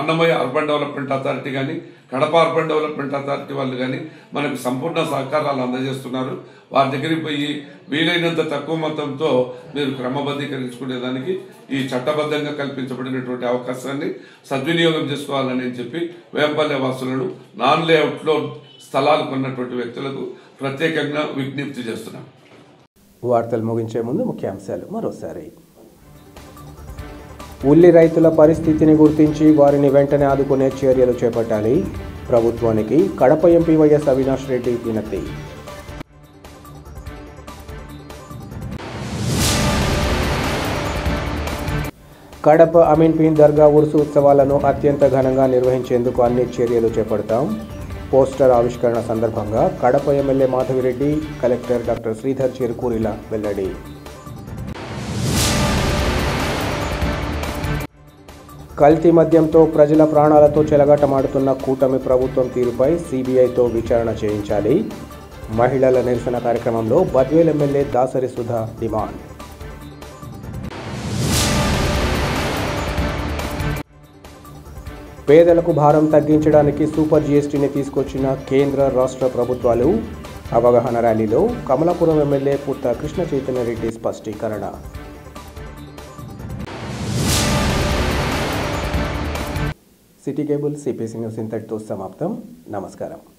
అన్నమయ్య అర్బన్ డెవలప్మెంట్ అథారిటీ కానీ, కడప అర్బన్ డెవలప్మెంట్ అథారిటీ వాళ్ళు కానీ మనకు సంపూర్ణ సహకారాలు అందజేస్తున్నారు. వారి దగ్గరికి పోయి వీలైనంత తక్కువ మొత్తంతో మీరు క్రమబద్ధీకరించుకునేదానికి ఈ చట్టబద్ధంగా కల్పించబడినటువంటి అవకాశాన్ని సద్వినియోగం చేసుకోవాలని చెప్పి వేంపల్లె వాసులను నాన్ లేఅవుట్లో స్థలాలు కొన్నటువంటి వ్యక్తులకు ప్రత్యేకంగా విజ్ఞప్తి చేస్తున్నాం. వార్తలు ముగించే ముందు ముఖ్యాంశాలు మరోసారి. ఉల్లి రైతుల పరిస్థితిని గుర్తించి వారిని వెంటనే ఆదుకునే చర్యలు చేపట్టాలి. ప్రభుత్వానికి కడప ఎంపీ వైఎస్ అవినాష్ రెడ్డి వినతి. కడప అమీన్పీర్ దర్గా ఉరుసు ఉత్సవాలను అత్యంత ఘనంగా నిర్వహించేందుకు అన్ని చర్యలు చేపడతాం. పోస్టర్ ఆవిష్కరణ సందర్భంగా Kadapa MLA Madhavi Reddy, collector doctor Sridhar చెరుకూరిల వెల్లడి. కల్తీ మద్యంతో ప్రజల ప్రాణాలతో చెలగాటమాడుతున్న కూటమి ప్రభుత్వం తీరుపై సిబిఐతో విచారణ చేయించాలి. మహిళల నిరసన కార్యక్రమంలో బద్వేల్ ఎమ్మెల్యే దాసరి సుధా డిమాండ్. పేదలకు భారం తగ్గించడానికి సూపర్ జీఎస్టీని తీసుకొచ్చిన కేంద్ర రాష్ట్ర ప్రభుత్వాలు. అవగాహన ర్యాలీలో కమలాపురం ఎమ్మెల్యే పుట్ట కృష్ణ చైతన్య రెడ్డి స్పష్టీకరణ. సిటీ కేబుల్ సిపిసి న్యూస్ ఇంతటితో సమాప్తం. నమస్కారం.